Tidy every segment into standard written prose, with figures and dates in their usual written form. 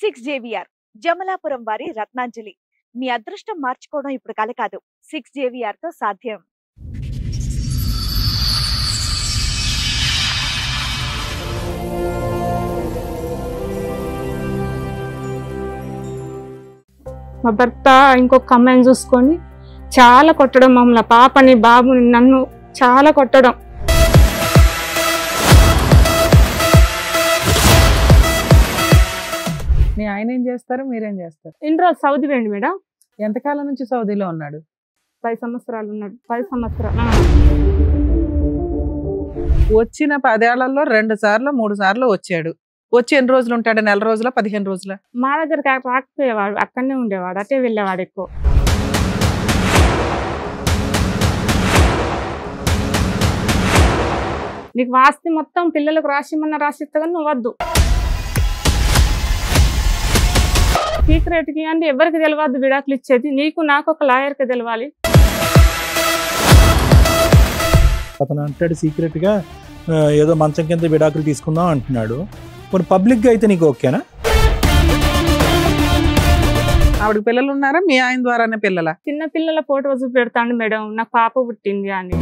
6 JVR Jamalapuram వారి రత్నాంజలి. మీ అదృష్టం మార్చుకోవడం ఇప్పుడు కల కాదు. 6 JVR తో సాధ్యం. మా భర్త ఇంకొక అమ్మాయిని చూసుకొని చాలా కొట్టడం, మమ్మల్ని పాపని బాబుని నన్ను చాలా కొట్టడం. మీ ఆయన ఏం చేస్తారు, మీరేం చేస్తారు? ఇన్ని రోజు సౌదీ వేయండి మేడం. ఎంతకాలం నుంచి సౌదీలో ఉన్నాడు? 10 సంవత్సరాలు ఉన్నాడు. 10 సంవత్సరాలు. వచ్చిన 10 ఏళ్లలో 2 సార్లు 3 సార్లు వచ్చాడు. వచ్చి ఎన్ని రోజులు ఉంటాడు? నెల రోజుల 15 రోజుల? మా దగ్గరికి రాకపోయేవాడు, అక్కడనే ఉండేవాడు, అటే వెళ్ళేవాడు ఎక్కువ. నీకు వాస్తి మొత్తం పిల్లలకు రాసిమన్నా రాసిస్తా కానీ నువ్వు వద్దు. సీక్రెట్కి అంటే ఎవరికి తెలియవద్దు విడాకులు ఇచ్చేది. నీకు నాకు ఒక లాయర్కి తెలవాలి. అతను అంటాడు సీక్రెట్ గా ఏదో మంచం కింద విడాకులు తీసుకుందాం అంటున్నాడు. మరి పబ్లిక్ గా అయితే నీకు ఓకేనా? ఆవిడకి పిల్లలు ఉన్నారా? మీ ఆయన ద్వారానే పిల్లల? చిన్న పిల్లల ఫోటో చూపెడతాను మేడం, నాకు పాప పుట్టింది అని.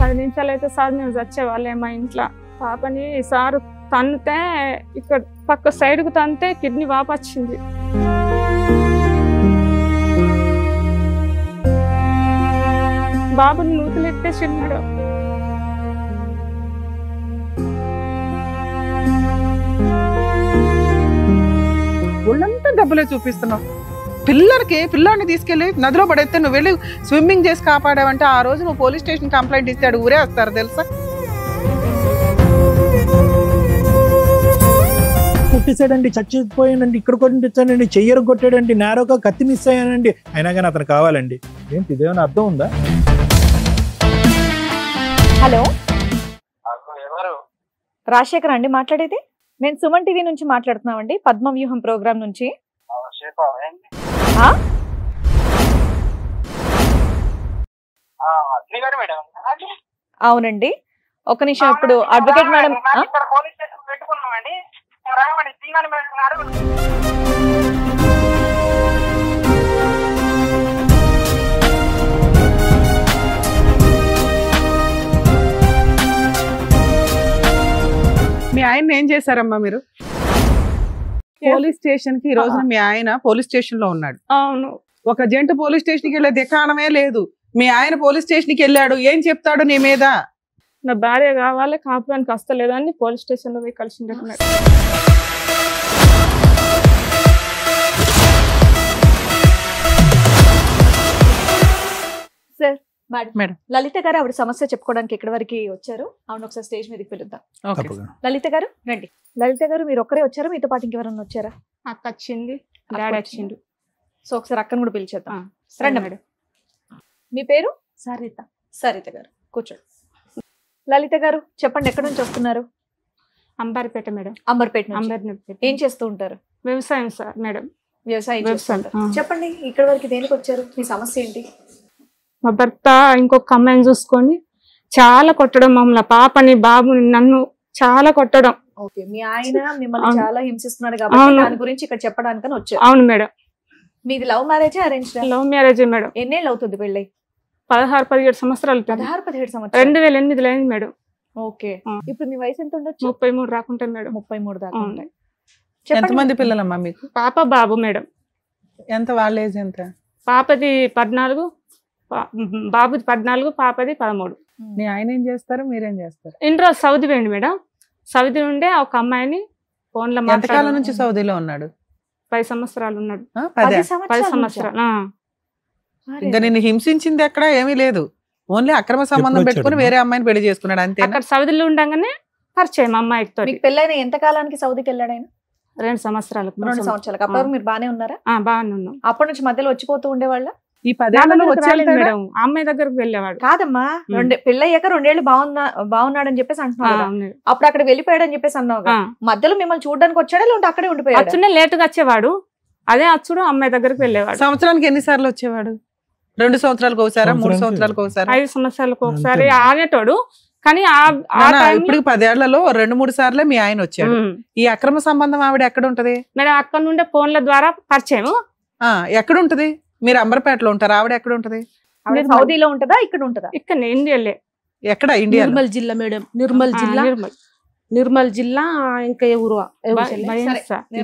10 నిమిషాలు అయితే సార్ మేము వచ్చేవాళ్ళే మా ఇంట్లో. పాపని సారు తన్నితే ఇక్కడ పక్క సైడ్కు తంతే కిడ్నీ వాపు వచ్చింది. బాబుని నూతులు ఎత్తేసిన్నాడు. ఒళ్ళంతా డబ్బులే చూపిస్తున్నావు. పిల్లాడిని తీసుకెళ్ళి నదిలో పడేస్తే నువ్వు వెళ్ళి స్విమ్మింగ్ చేసి కాపాడావంటే ఆ రోజు నువ్వు పోలీస్ స్టేషన్ కంప్లైంట్ ఇస్తాడు, ఊరే వస్తారు తెలుసా? కొట్టేశాడండి, చచ్చిపోయానండి, ఇక్కడ కొట్టించానండి, చెయ్యరు కొట్టాడండి, నేరోగా కత్తి మిస్ అయ్యానండి, అయినా కానీ అతను కావాలండి. ఏంటి ఇదేమైనా అర్థం ఉందా? హలో, రాజశేఖర్ అండి మాట్లాడేది? నేను సుమన్ టీవీ నుంచి మాట్లాడుతున్నామండి, పద్మవ్యూహం ప్రోగ్రామ్ నుంచి. అవునండి, ఒక నిమిషం. ఇప్పుడు అడ్వకేట్ మేడం మీ ఆయన ఏం చేశారమ్మా మీరు? పోలీస్ స్టేషన్ కి ఈ రోజున మీ ఆయన పోలీస్ స్టేషన్ లో ఉన్నాడు. అవును. ఒక జంట పోలీస్ స్టేషన్ కి వెళ్ళే దిక్కాణమే లేదు. మీ ఆయన పోలీస్ స్టేషన్ కి వెళ్ళాడు, ఏం చెప్తాడు నీ మీద? నా భార్య కావాలి, కాపురానికి వస్తలేదని పోలీస్ స్టేషన్ లో పోయి కలిసి. సార్, మేడం లలిత గారు ఆవిడ సమస్య చెప్పుకోవడానికి ఎక్కడి వరకు వచ్చారు? అవును, ఒకసారి స్టేజ్ మీదకి పిలుద్దాం. లలిత గారు రండి. లలిత గారు మీరు ఒక్కరే వచ్చారా, మీతో పాటు ఇంకెవరన్నా వచ్చారా? అక్క వచ్చింది, డాడీ వచ్చిండు. సో ఒకసారి అక్కను కూడా పిలిచేద్దాం. రండి మేడం. మీ పేరు? సరిత. సరిత గారు కూర్చోండి. లలిత గారు చెప్పండి, ఎక్కడి నుంచి వస్తున్నారు? అంబర్పేట మేడం. అంబర్పేట. ఏం చేస్తూ ఉంటారు? వ్యవసాయం సార్ మేడం. వ్యవసాయం. చెప్పండి, ఇక్కడ వరకు దేనికి వచ్చారు? మీ సమస్య ఏంటి? మా భర్త ఇంకొక అమ్మాయిని చూసుకొని చాలా కొట్టడం, మమ్మల్ని పాపని బాబుని నన్ను చాలా కొట్టడం. ఓకే, మీ ఆయన మిమ్మల్ని చాలా హింసిస్తున్నాడు కాబట్టి దాని గురించి ఇక్కడ చెప్పడానికని వచ్చారు. అవును మేడం. మీది love marriage arrange? Love marriage madam. ఎన్నేళ్ళు అవుతుంది పెళ్ళి? 16-17 సంవత్సరాలు. 16-17 సంవత్సరాలు. 2008లో అయింది మేడం. ఓకే, ఇప్పుడు మీ వయసు ఎంత ఉండొచ్చు? 33 రాకుంటే మేడం. 33 దాకా. ఎంతమంది పిల్లలమ్మా మీకు? పాప బాబు మేడం. ఎంత వాళ్ళ ఏజ్ ఎంత? పాపది 14, బాబుది 14, పాపది 13. మీ ఆయన ఏం చేస్తారు, మీరేం చేస్తారు? ఇన్ని రోజు సౌదీ వేయండి మేడం. సౌదీ ఉండే ఒక అమ్మాయిని ఫోన్ లో. ఎంతకాలం నుంచి సౌదీలో ఉన్నాడు? 10 సంవత్సరాలు ఉన్నాడు. 10 సంవత్సరాలు. ఇంకా నిన్ను హింసించింది ఎక్కడ ఏమీ లేదు, ఓన్లీ అక్రమ సంబంధం పెట్టుకుని వేరే అమ్మాయిని పెళ్లి చేసుకున్నాడు అంతే. అక్కడ సౌదీలో ఉండగానే పరిచయం అమ్మాయితో. పెళ్ళైన ఎంత కాలానికి సౌదీకి వెళ్ళాడు ఆయన? 2 సంవత్సరాలకు. 2 సంవత్సరాలకు. అప్పుడు మీరు బానే ఉన్నారా? బాగానే ఉన్నాం. అప్పటి నుంచి మధ్యలో వచ్చిపోతూ ఉండేవాళ్ళ? ఈ 10 ఏళ్లలో మేడం అమ్మాయి దగ్గరకు వెళ్ళేవాడు. కాదమ్మా, పెళ్ళయ్యాక 2 ఏళ్ళు బాగున్నాడని చెప్పేసి అంటున్నాడు. అప్పుడు అక్కడ వెళ్ళిపోయాడని చెప్పేసి అన్నావు. మధ్యలో మిమ్మల్ని చూడడానికి వచ్చాడా లేదంటే అక్కడే ఉండిపోయాడు? అచ్చునే లేట్ గా వచ్చేవాడు. అదే అచ్చుడు అమ్మాయి దగ్గరకు వెళ్ళేవాడు. సంవత్సరానికి ఎన్నిసార్లు వచ్చేవాడు? 2 సంవత్సరాలకు ఒకసారి, 3 సంవత్సరాలకు ఒకసారి, 5 సంవత్సరాలకు ఒకసారి ఆనేటోడు. కానీ ఇప్పుడు 10 ఏళ్లలో 2-3 సార్లే మీ ఆయన వచ్చాడు. ఈ అక్రమ సంబంధం ఆవిడ ఎక్కడ ఉంటది మేడం? అక్కడ నుండే ఫోన్ల ద్వారా పరిచయం. ఎక్కడ ఉంటది? మీరు అంబర్పేటలో ఉంటారు, ఆవిడ ఎక్కడ ఉంటది? సౌదీలో ఉంటదా ఇక్కడ ఉంటదా? ఇక్కడ ఇండియాలే. ఎక్కడ? ఇండియా. నిర్మల్ జిల్లా మేడం, నిర్మల్ జిల్లా. ఇంకా ఏ ఊరు?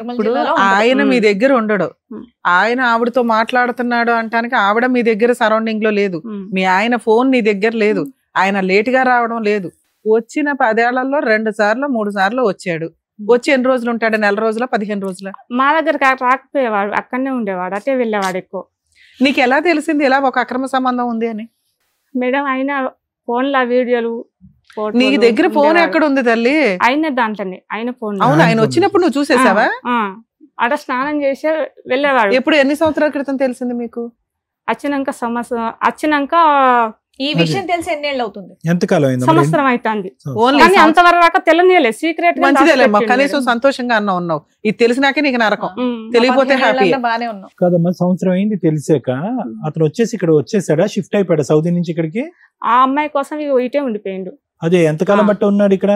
ఇప్పుడు ఆయన మీ దగ్గర ఉండడు, ఆయన ఆవిడతో మాట్లాడుతున్నాడు అంటానికి ఆవిడ మీ దగ్గర సరౌండింగ్ లో లేదు, మీ ఆయన ఫోన్ నీ దగ్గర లేదు, ఆయన లేట్ గా రావడం లేదు. వచ్చిన 10 ఏళ్లలో 2 సార్లు 3 సార్లు వచ్చాడు. వచ్చి ఎన్ని రోజులు ఉంటాడు? 4 రోజుల 15 రోజుల? మా దగ్గర రాకపోయేవాడు, అక్కడనే ఉండేవాడు, అటే వెళ్ళేవాడు ఎక్కువ. నీకు ఎలా తెలిసింది ఇలా ఒక అక్రమ సంబంధం ఉంది అని? మేడం ఆయన ఫోన్ల వీడియోలు. నీ దగ్గర ఫోన్ ఎక్కడ ఉంది తల్లి? ఆయన దాంట్లోనే, ఆయన ఫోన్. అవును, ఆయన వచ్చినప్పుడు నువ్వు చూసేసావా? అక్కడ స్నానం చేసి వెళ్ళేవాడు. ఎప్పుడు? ఎన్ని సంవత్సరాల క్రితం తెలిసింది మీకు? వచ్చినాక ఈ విషయం తెలిసి ఎన్నేళ్ళు అవుతుంది? ఎంతకాలం అయింది? సంవత్సరం అవుతుంది. కానీ అంతవరకు తెలియలే, సీక్రెట్. మంచిదేలేమ్మా, కనీసం సంతోషంగా ఉన్నావు. ఇది తెలిసినాకే నీకు నరకం, తెలియపోతే హ్యాపీ. బానే ఉన్నావు కాదమ్మా, సంవత్సరం అయింది తెలిసాక అతను వచ్చేసి ఇక్కడ వచ్చేసాడా? షిఫ్ట్ అయిపోయాడా సౌదీ నుంచి ఇక్కడికి? ఆ అమ్మాయి కోసం ఇటే ఉండిపోయిండు. అదే ఎంతకాలం బట్టి ఉన్నాడు ఇక్కడ?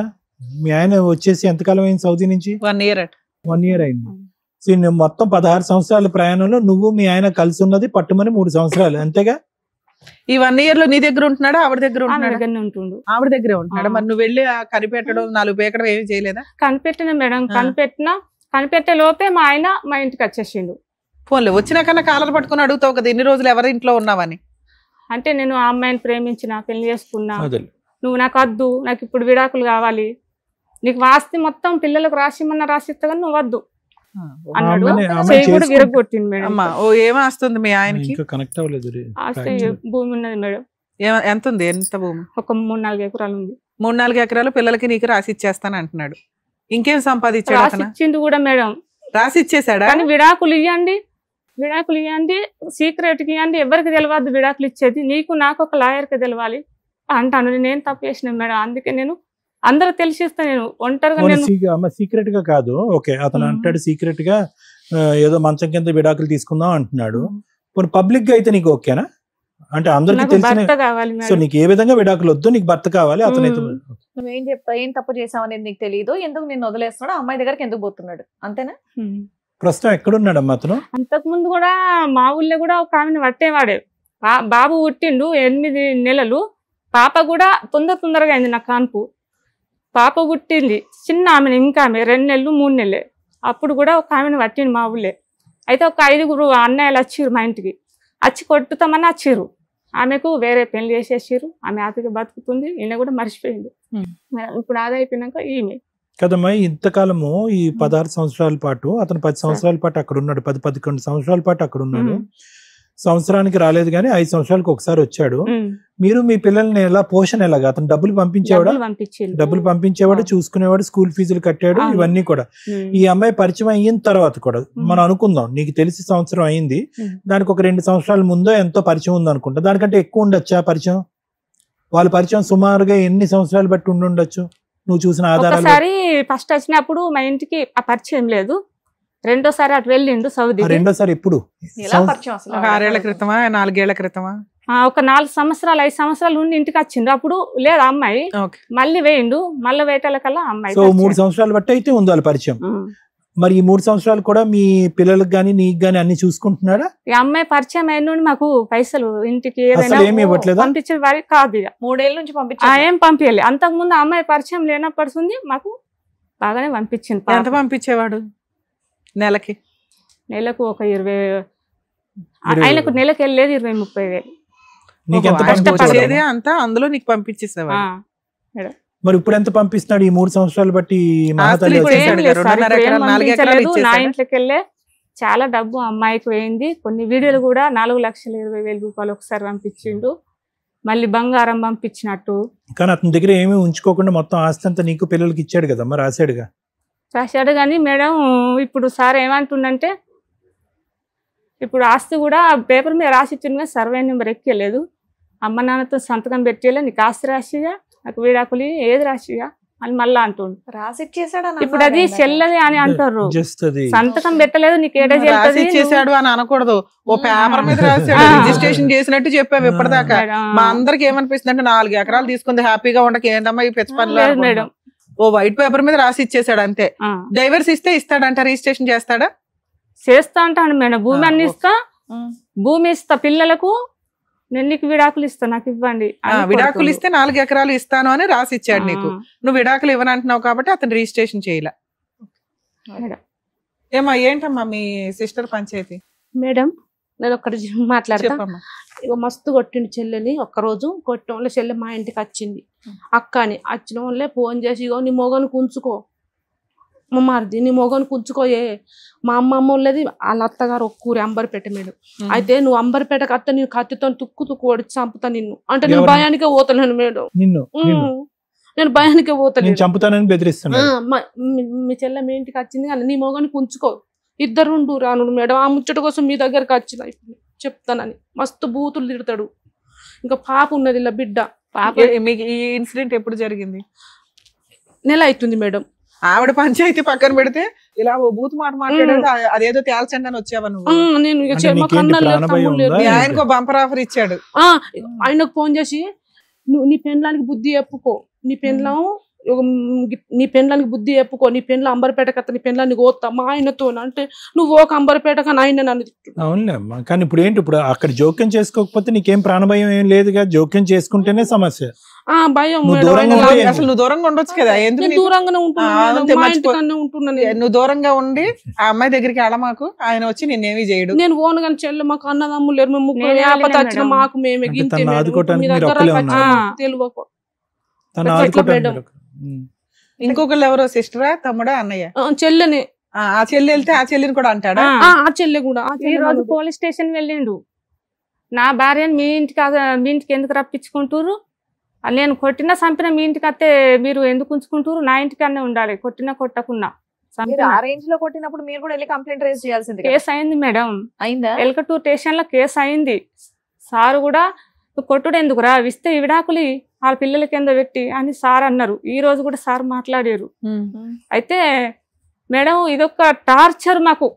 మీ ఆయన వచ్చేసి ఎంతకాలం అయింది సౌదీ నుంచి? 1 year. 1 year అయింది. సో మొత్తం 16 సంవత్సరాల ప్రయాణంలో నువ్వు మీ ఆయన కలిసి ఉన్నది పట్టుమని 3 సంవత్సరాలు, అంతేగా? ఈ 1 year లో నీ దగ్గర ఉంటున్నాడా, ఆవిడ దగ్గర ఉంటున్నాడా? ఉంటుండు. ఆవిడ దగ్గరే ఉంటున్నాడా? మరి నువ్వు వెళ్ళి కనిపెట్టడం, 4 పేకడం ఏమి చేయలేదా? కనిపెట్టిన మేడం, కనిపెట్టే లోపే మా ఆయన మా ఇంటికి వచ్చేసిండు. ఫోన్లో వచ్చినాకన్నా కాలర్ పట్టుకుని అడుగుతావు కదా, ఇన్ని రోజులు ఎవరి ఇంట్లో ఉన్నావని. అంటే నేను ఆ అమ్మాయిని ప్రేమించిన, పెళ్లి చేసుకున్నా, నువ్వు నాకు వద్దు, నాకు ఇప్పుడు విడాకులు కావాలి, నీకు వాస్తి మొత్తం పిల్లలకు రాసిమన్నా రాసిస్తా కానీ నువ్వు వద్దు అన్నాడు. కూడా విరగొట్టింది మేడం. ఏమొస్తుంది మీ ఆయనకి? ఆస్తి భూమి ఉన్నది మేడం. ఎంత ఉంది? ఎంత భూమి? ఒక 3-4 ఎకరాలు ఉంది. 3-4 ఎకరాలు పిల్లలకి నీకు రాసి ఇచ్చేస్తాను అంటున్నాడు. ఇంకేం సంపాదించాడు? రాసిచ్చిండు కూడా మేడం. రాసి ఇచ్చేసాడా? కానీ విడాకులు ఇవ్వండి, సీక్రెట్ కి ఇవ్వండి, ఎవరికి తెలియదు విడాకులు ఇచ్చేది, నీకు నాకు ఒక లాయర్కి తెలవాలి అంటాను. నేను తప్పు చేసిన మేడం, అందుకే నేను అందరూ తెలిసిస్తా, నేను ఒంటరిగా. సీక్రెట్ గా కాదు, ఓకే అతను అంటాడు సీక్రెట్ గా ఏదో మంచం కింద విడాకులు తీసుకుందాం అంటున్నాడు. పబ్లిక్ గా అయితే నీకు ఓకేనా? అంటే అందరికి తెలిసిన, సో నీకు ఏ విధంగా విడాకులు వద్దు, నీకు భర్త కావాలి. అతనైతే నువ్వేం చెప్తా, ఏం తప్పు చేసావు అనేది నీకు తెలియదు, ఎందుకు నేను వదిలేస్తున్నాడు, అమ్మాయి దగ్గరికి ఎందుకు పోతున్నాడు, అంతేనా? ప్రస్తుతం ఎక్కడున్నాడమ్మా అతను? అంతకు ముందు కూడా మా ఊళ్ళో కూడా ఒక ఆమెను పట్టేవాడే. బాబు పుట్టిండు 8 నెలలు, పాప కూడా తొందరగా అయింది నా కాన్పు. పాప పుట్టింది చిన్న ఆమెను, ఇంకా ఆమె 2 నెలలు 3 నెలలే. అప్పుడు కూడా ఒక ఆమెను పట్టిండు మా ఊళ్ళే. అయితే ఒక 5 అన్నయ్యలు వచ్చిర్రు మా ఇంటికి, వచ్చి కొట్టుతామని వచ్చిర్రు. ఆమెకు వేరే పెళ్లి చేసేసారు, ఆమె హ్యాపీగా బతుకుతుంది, ఈయన కూడా మర్చిపోయింది. ఇప్పుడు ఆదైపోయినాక ఈమె కదమ్మా. ఇంతకాలము ఈ 16 సంవత్సరాల పాటు అతను 10 సంవత్సరాల పాటు అక్కడ ఉన్నాడు, 10-11 సంవత్సరాల పాటు అక్కడ ఉన్నాడు. సంవత్సరానికి రాలేదు కానీ 5 సంవత్సరాలకు ఒకసారి వచ్చాడు. మీరు మీ పిల్లల్ని ఎలా, పోషణ ఎలాగా? అతను డబ్బులు పంపించేవాడు, చూసుకునేవాడు, స్కూల్ ఫీజులు కట్టాడు, ఇవన్నీ కూడా. ఈ అమ్మాయి పరిచయం అయిన తర్వాత కూడా మనం అనుకుందాం, నీకు తెలిసి సంవత్సరం అయింది, దానికి ఒక 2 సంవత్సరాల ముందో ఎంతో పరిచయం ఉంది అనుకుంటా. దానికంటే ఎక్కువ ఉండొచ్చా పరిచయం? వాళ్ళ పరిచయం సుమారుగా ఎన్ని సంవత్సరాలు బట్టి ఉండొచ్చు నువ్వు చూసిన ఆధారాలు? ఒకసారి ఫస్ట్ వచ్చినప్పుడు మా ఇంటికి ఆ పరిచయం లేదు, రెండోసారి అటు వెళ్ళిండు సౌదీ. రెండోసారి ఎప్పుడు? 6 ఏళ్ల క్రితమా, 4 ఏళ్ల క్రితమా? ఒక 4 సంవత్సరాలు 5 సంవత్సరాలు ఉండి ఇంటికి వచ్చిండు. అప్పుడు లేదు అమ్మాయి, మళ్ళీ వేయిండు, మళ్ళీ వేటలకల్లా అమ్మాయి. సో 3 సంవత్సరాలు బట్టి అయితే ఉంది వాళ్ళ పరిచయం. మరి ఈ 3 సంవత్సరాలు కూడా మీ పిల్లలకు గానీ నీకు గానీ అన్ని చూసుకుంటున్నాడా? ఈ అమ్మాయి పరిచయం అయిన నుండి మాకు పైసలు ఇంటికి పంపించే వారికి కాదు. 3 ఏళ్ళ నుంచి ఏం పంపించాలి. అంతకు ముందు అమ్మాయి పరిచయం లేనప్పటి మాకు బాగానే పంపించింది. ఎంత పంపించేవాడు? నెలకు ఒక 20, ఆయనకు నెలకు వెళ్ళేది 20-30 వేలు అంతా అందులో నీకు పంపించేసేవాడు. మరి ఇప్పుడు ఎంత పంపిస్తున్నాడు ఈ 3 సంవత్సరాలు బట్టి? నా ఇంట్లోకి వెళ్ళే చాలా డబ్బు అమ్మాయికి పోయింది. కొన్ని వీడియోలు కూడా 4,20,000 రూపాయలు ఒకసారి పంపించిండు. మళ్ళీ బంగారం పంపించినట్టు. కానీ అతని దగ్గర ఏమీ ఉంచుకోకుండా మొత్తం ఆస్తి అంతా నీకు పిల్లలకి ఇచ్చాడు కదమ్మా, రాశాడుగా. రాశాడు కానీ మేడం ఇప్పుడు సార్ ఏమంటుండంటే, ఇప్పుడు ఆస్తి కూడా పేపర్ మీద రాసిచ్చింది, సర్వే నెంబర్ ఎక్కలేదు, అమ్మ నాన్నతో సంతకం పెట్టేలా నీకు ఆస్తి రాసిగా, నాకు విడాకులు ఏది రాసిగా అని మళ్ళా అంటుండు. రాసిచ్చేసాడు ఇప్పుడు అది చెల్లది అని అంటారు, జస్ట్ అది సంతకం పెట్టలేదు నీకు ఏడా రాసిచ్చేసాడు అని అనకూడదు. ఓ పేపర్ మీద రాశాడు, రిజిస్ట్రేషన్ చేసినట్టు చెప్పావు ఇప్పటిదాకా. మా అందరికి ఏమనిపిస్తుంది అంటే 4 ఎకరాలు తీసుకుంది హ్యాపీగా ఉండక ఏందమ్మా ఈ పెద్ద పనులు మేడం. ఓ వైట్ పేపర్ మీద రాసి ఇచ్చేసాడు అంతే. డైవర్స్ ఇస్తే ఇస్తాడంట, రిజిస్ట్రేషన్ చేస్తాడా? చేస్తా అంటాను మేడం. భూమి అన్ని ఇస్తా, భూమి ఇస్తా, పిల్లలకు నేను నీకు విడాకులు ఇస్తా, నాకు ఇవ్వండి. విడాకులు ఇస్తే 4 ఎకరాలు ఇస్తాను అని రాసి ఇచ్చాడు నీకు. నువ్వు విడాకులు ఇవ్వనంటున్నావు కాబట్టి అతను రిజిస్ట్రేషన్ చేయలే. ఏమా ఏంటమ్మా మీ సిస్టర్ పంచాయతీ? మేడం నేను ఒక్కటి మాట్లాడతా. చెప్పమ్మా. ఇక మస్తు కొట్టిండు చెల్లెని. ఒక్కరోజు కొట్టిన వాళ్ళ చెల్లె మా ఇంటికి వచ్చింది. అక్క అని వచ్చిన వాళ్ళే ఫోన్ చేసి, ఇగో నీ మొగను కుంచుకో మా మరిది, నీ మొగను కుంచుకోయే. మా అమ్మమ్మ వాళ్ళది వాళ్ళ అత్తగారు ఒక్కూరి అంబర్పేట మేడం. అయితే నువ్వు అంబర్పేట కత్త నీ కత్తితో తుక్కు ఓడిచి చంపుతా నిన్ను అంటే నేను భయానికే పోతలేను మేడం. నేను భయానికే పోతాను, చంపుతానని బెదిరిస్తున్నా. మీ చెల్లె మీ ఇంటికి వచ్చింది కానీ నీ మొగని కుంచుకో, ఇద్దరు రాను మేడం. ఆ ముచ్చట కోసం మీ దగ్గరకు వచ్చిన చెప్తానని మస్తు బూతులు తిడతాడు. ఇంకా పాప ఉన్నది ఇలా బిడ్డ. పాప మీకు ఈ ఇన్సిడెంట్ ఎప్పుడు జరిగింది? నెల అవుతుంది మేడం. ఆవిడ పంచాయతీ పక్కన పెడితే ఇలా ఓ బూత్ మాట మాట్లాడేది అదేదో తేల్చండి అని వచ్చావా నువ్వు? నేను ఆయనకు బంపర్ ఆఫర్ ఇచ్చాడు. ఆయనకు ఫోన్ చేసి నువ్వు నీ పెండ్లానికి బుద్ధి చెప్పుకో, నీ పెండ్లానికి బుద్ధి చెప్పుకో, నీ పెండ్ల అంబర్పేట కథ, నీ పెండ్లాన్ని కోస్తా మా ఆయనతో అంటే నువ్వు ఒక అంబర్పేట కానీ ఆయన నన్ను. అవునులేమ్మా, కానీ ఇప్పుడు ఏంటి, ఇప్పుడు అక్కడ జోక్యం చేసుకోకపోతే నీకేం ప్రాణభయం ఏం లేదుగా, జోక్యం చేసుకుంటేనే సమస్య. భయం అసలు నువ్వు దూరంగా ఉండొచ్చు కదా. ఎందుకు దూరంగానే ఉంటున్నాను. నువ్వు దూరంగా ఉండి ఆ అమ్మాయి దగ్గరికి వెళ్ళమాకు, ఆయన వచ్చి నిన్నేమీ చేయడు. నేను ఓను కానీ చెల్లె మాకు అన్నదమ్ములు లేరు, మేము ముగ్గురు ఆపత వచ్చిన మాకు మేమే తెలియదు. ఇంకొకళ్ళు ఎవరో సిస్టరా తమ్ముడా అన్నయ్య? చెల్లెనే. ఆ చెల్లి వెళ్తే ఆ చెల్లిని కూడా అంటాడా? ఆ చెల్లె కూడా. ఈ రోజు పోలీస్ స్టేషన్ వెళ్ళిండు, నా భార్యని మీ ఇంటికి ఎందుకు రప్పించుకుంటారు, నేను కొట్టినా చంపిన మీ ఇంటికి వస్తే మీరు ఎందుకు ఉంచుకుంటారు, నా ఇంటికన్నా ఉండాలి, కొట్టినా కొట్టకున్నా. ఆ రేంజ్ లో కొట్టినప్పుడు మీరు కూడా వెళ్ళి కంప్లైంట్ రేజ్ చేయాల్సింది. కేసు అయింది మేడం, అయిందా? ఎల్కటూర్ స్టేషన్ లో కేసు అయింది. సార్ కూడా నువ్వు కొట్టుడు ఎందుకురా, ఇస్తే విడాకులు వాళ్ళ పిల్లల కింద పెట్టి అని సార్ అన్నారు. ఈ రోజు కూడా సార్ మాట్లాడారు. అయితే మేడం ఇదొక టార్చర్ మాకు.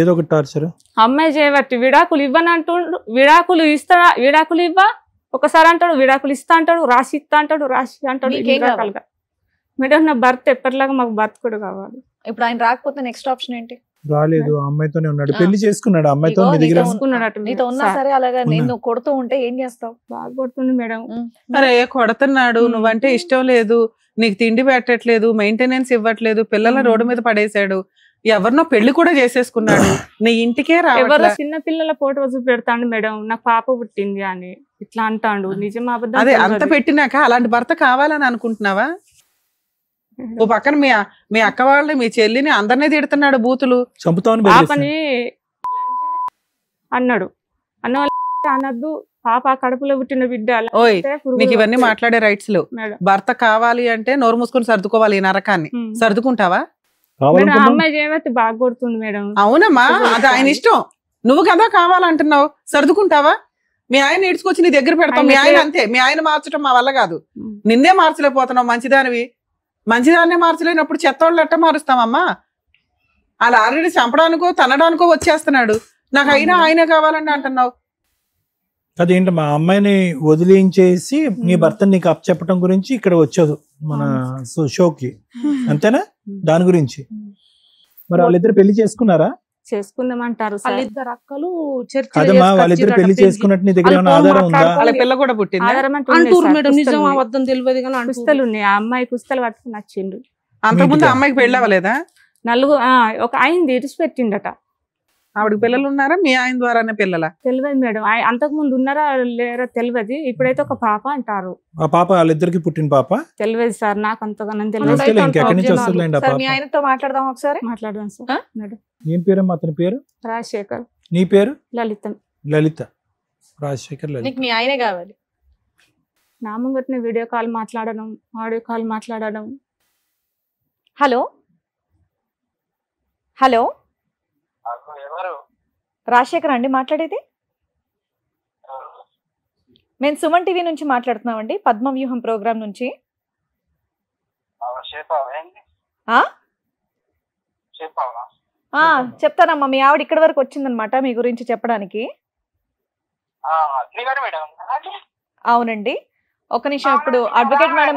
ఏదో ఒక టార్చర్. అమ్మాయి చేయబట్టి విడాకులు ఇవ్వని అంటుండు, విడాకులు ఇస్తా, విడాకులు ఇవ్వ, ఒకసారి అంటాడు విడాకులు ఇస్తా అంటాడు, రాసి ఇస్తా అంటాడు, రాసి అంటాడు. రకాలుగా మేడం నా భర్త ఎప్పటిలాగా మాకు భర్త కూడా కావాలి. ఇప్పుడు ఆయన రాకపోతే నెక్స్ట్ ఆప్షన్ ఏంటి? రాలేదు, అమ్మాయితోనే ఉన్నాడు, పెళ్లి చేసుకున్నాడు, అమ్మాయితో నీతో ఉన్నా సరే అలాగా నేను కొడుతూ ఉంటే ఏం చేస్తావు? బాగా కొడుతుంది మేడం. అరే కొడుతున్నాడు, నువ్వంటే ఇష్టం లేదు, నీకు తిండి పెట్టట్లేదు, మెయింటెనెన్స్ ఇవ్వట్లేదు, పిల్లల రోడ్డు మీద పడేశాడు, ఎవరినో పెళ్లి కూడా చేసేసుకున్నాడు, నీ ఇంటికే ఎవరో చిన్న పిల్లల ఫోటో పెడతాడు మేడం, నాకు పాప పుట్టింది అని ఇట్లా అంటాడు. నిజం అబద్ధం అదే అంత పెట్టినాక అలాంటి భర్త కావాలని అనుకుంటున్నావా? ఓ పక్కన మీ అక్క వాళ్ళని, మీ చెల్లిని అందరినీ తిడుతున్నాడు, బూతులు. పాపని అన్నాడు, అనద్దు, పాప కడుపులో పుట్టిన బిడ్డ. ఓయ్ నీకు ఇవన్నీ మాట్లాడే రైట్స్ లేవు. భర్త కావాలి అంటే నోరు మూసుకొని సర్దుకోవాలి, ఈ నరకాన్ని. సర్దుకుంటావా? అమ్మాయి చేయబట్టి బాగా కొడుతుంది మేడం. అవునమ్మా, అది ఆయన ఇష్టం, నువ్వు కదా కావాలంటున్నావు. సర్దుకుంటావా? మీ ఆయన ఈడ్చుకొచ్చి నీ దగ్గర పెడతాం, మీ ఆయన అంతే. మీ ఆయన మార్చడం మా వల్ల కాదు, నిన్నే మార్చలేకపోతున్నావు. మంచిదాన్నే మార్చలేనప్పుడు చెత్తోళ్ళు ఎట్ట మారుస్తామమ్మా? అలా ఆల్రెడీ చంపడానికో తనడానికో వచ్చేస్తున్నాడు, నాకు అయినా ఆయనే కావాలండి అంటున్నావు. అదేంటి మా అమ్మాయిని వదిలించేసి నీ భర్తని నీకు అప్ చెప్పడం గురించి ఇక్కడ వచ్చేది మన షోకి, అంతేనా? దాని గురించి మరి వాళ్ళిద్దరు పెళ్లి చేసుకున్నారా? చేసుకుందామంటారు వాళ్ళిద్దరు అక్కలు. అదమ్మా, వాళ్ళిద్దరు పెళ్లి చేసుకున్నట్టు నీ దగ్గర ఏమైనా ఆధారం ఉందా? వాళ్ళ పిల్ల కూడా పుట్టింది అంటారు మేడం. నిజం అబద్ధం తెలియదు కానీ పుస్తలు ఉన్నాయి. ఆ అమ్మాయి పుస్తలు పట్టుకుని వచ్చిండు. అంతకుముందు అమ్మాయికి పెళ్ళి అవ్వలేదా? ఒక అయింది, ఇటుసి పెట్టిండట. ఆవిడకి పిల్లలు ఉన్నారా? మీ ఆయన ద్వారానే పిల్లలా? తెలియదు మేడం, అంతకు ముందు ఉన్నారా లేరా తెలియదు. ఇప్పుడైతే ఒక పాప అంటారు. ఆ పాప వాళ్ళిద్దరికి పుట్టిన పాప? తెలియదు సార్, నాకు అంతగానో మీ ఆయనతో మాట్లాడదాం ఒకసారి. మాట్లాడదాం సార్. మేడం ఏం పేరమ్మా అతని పేరు? రాజశేఖర్. నీ పేరు? లలిత. లలిత, రాజశేఖర్, లలిత. నీకు మీ ఆయనే కావాలి? నా ముంగట్నే వీడియో కాల్ మాట్లాడడం, ఆడియో కాల్ మాట్లాడడం. హలో హలో, రాజశేఖర్ అండి మాట్లాడేది? మేము సుమన్ టీవీ నుంచి మాట్లాడుతున్నామండి, పద్మవ్యూహం ప్రోగ్రామ్ నుంచి. ఆ? చెప్తానమ్మా. మీ ఆవిడ ఇక్కడి వరకు వచ్చిందనమాట మీ గురించి చెప్పడానికి. అవునండి, ఒక నిమిషం. ఇప్పుడు అడ్వకేట్ మేడం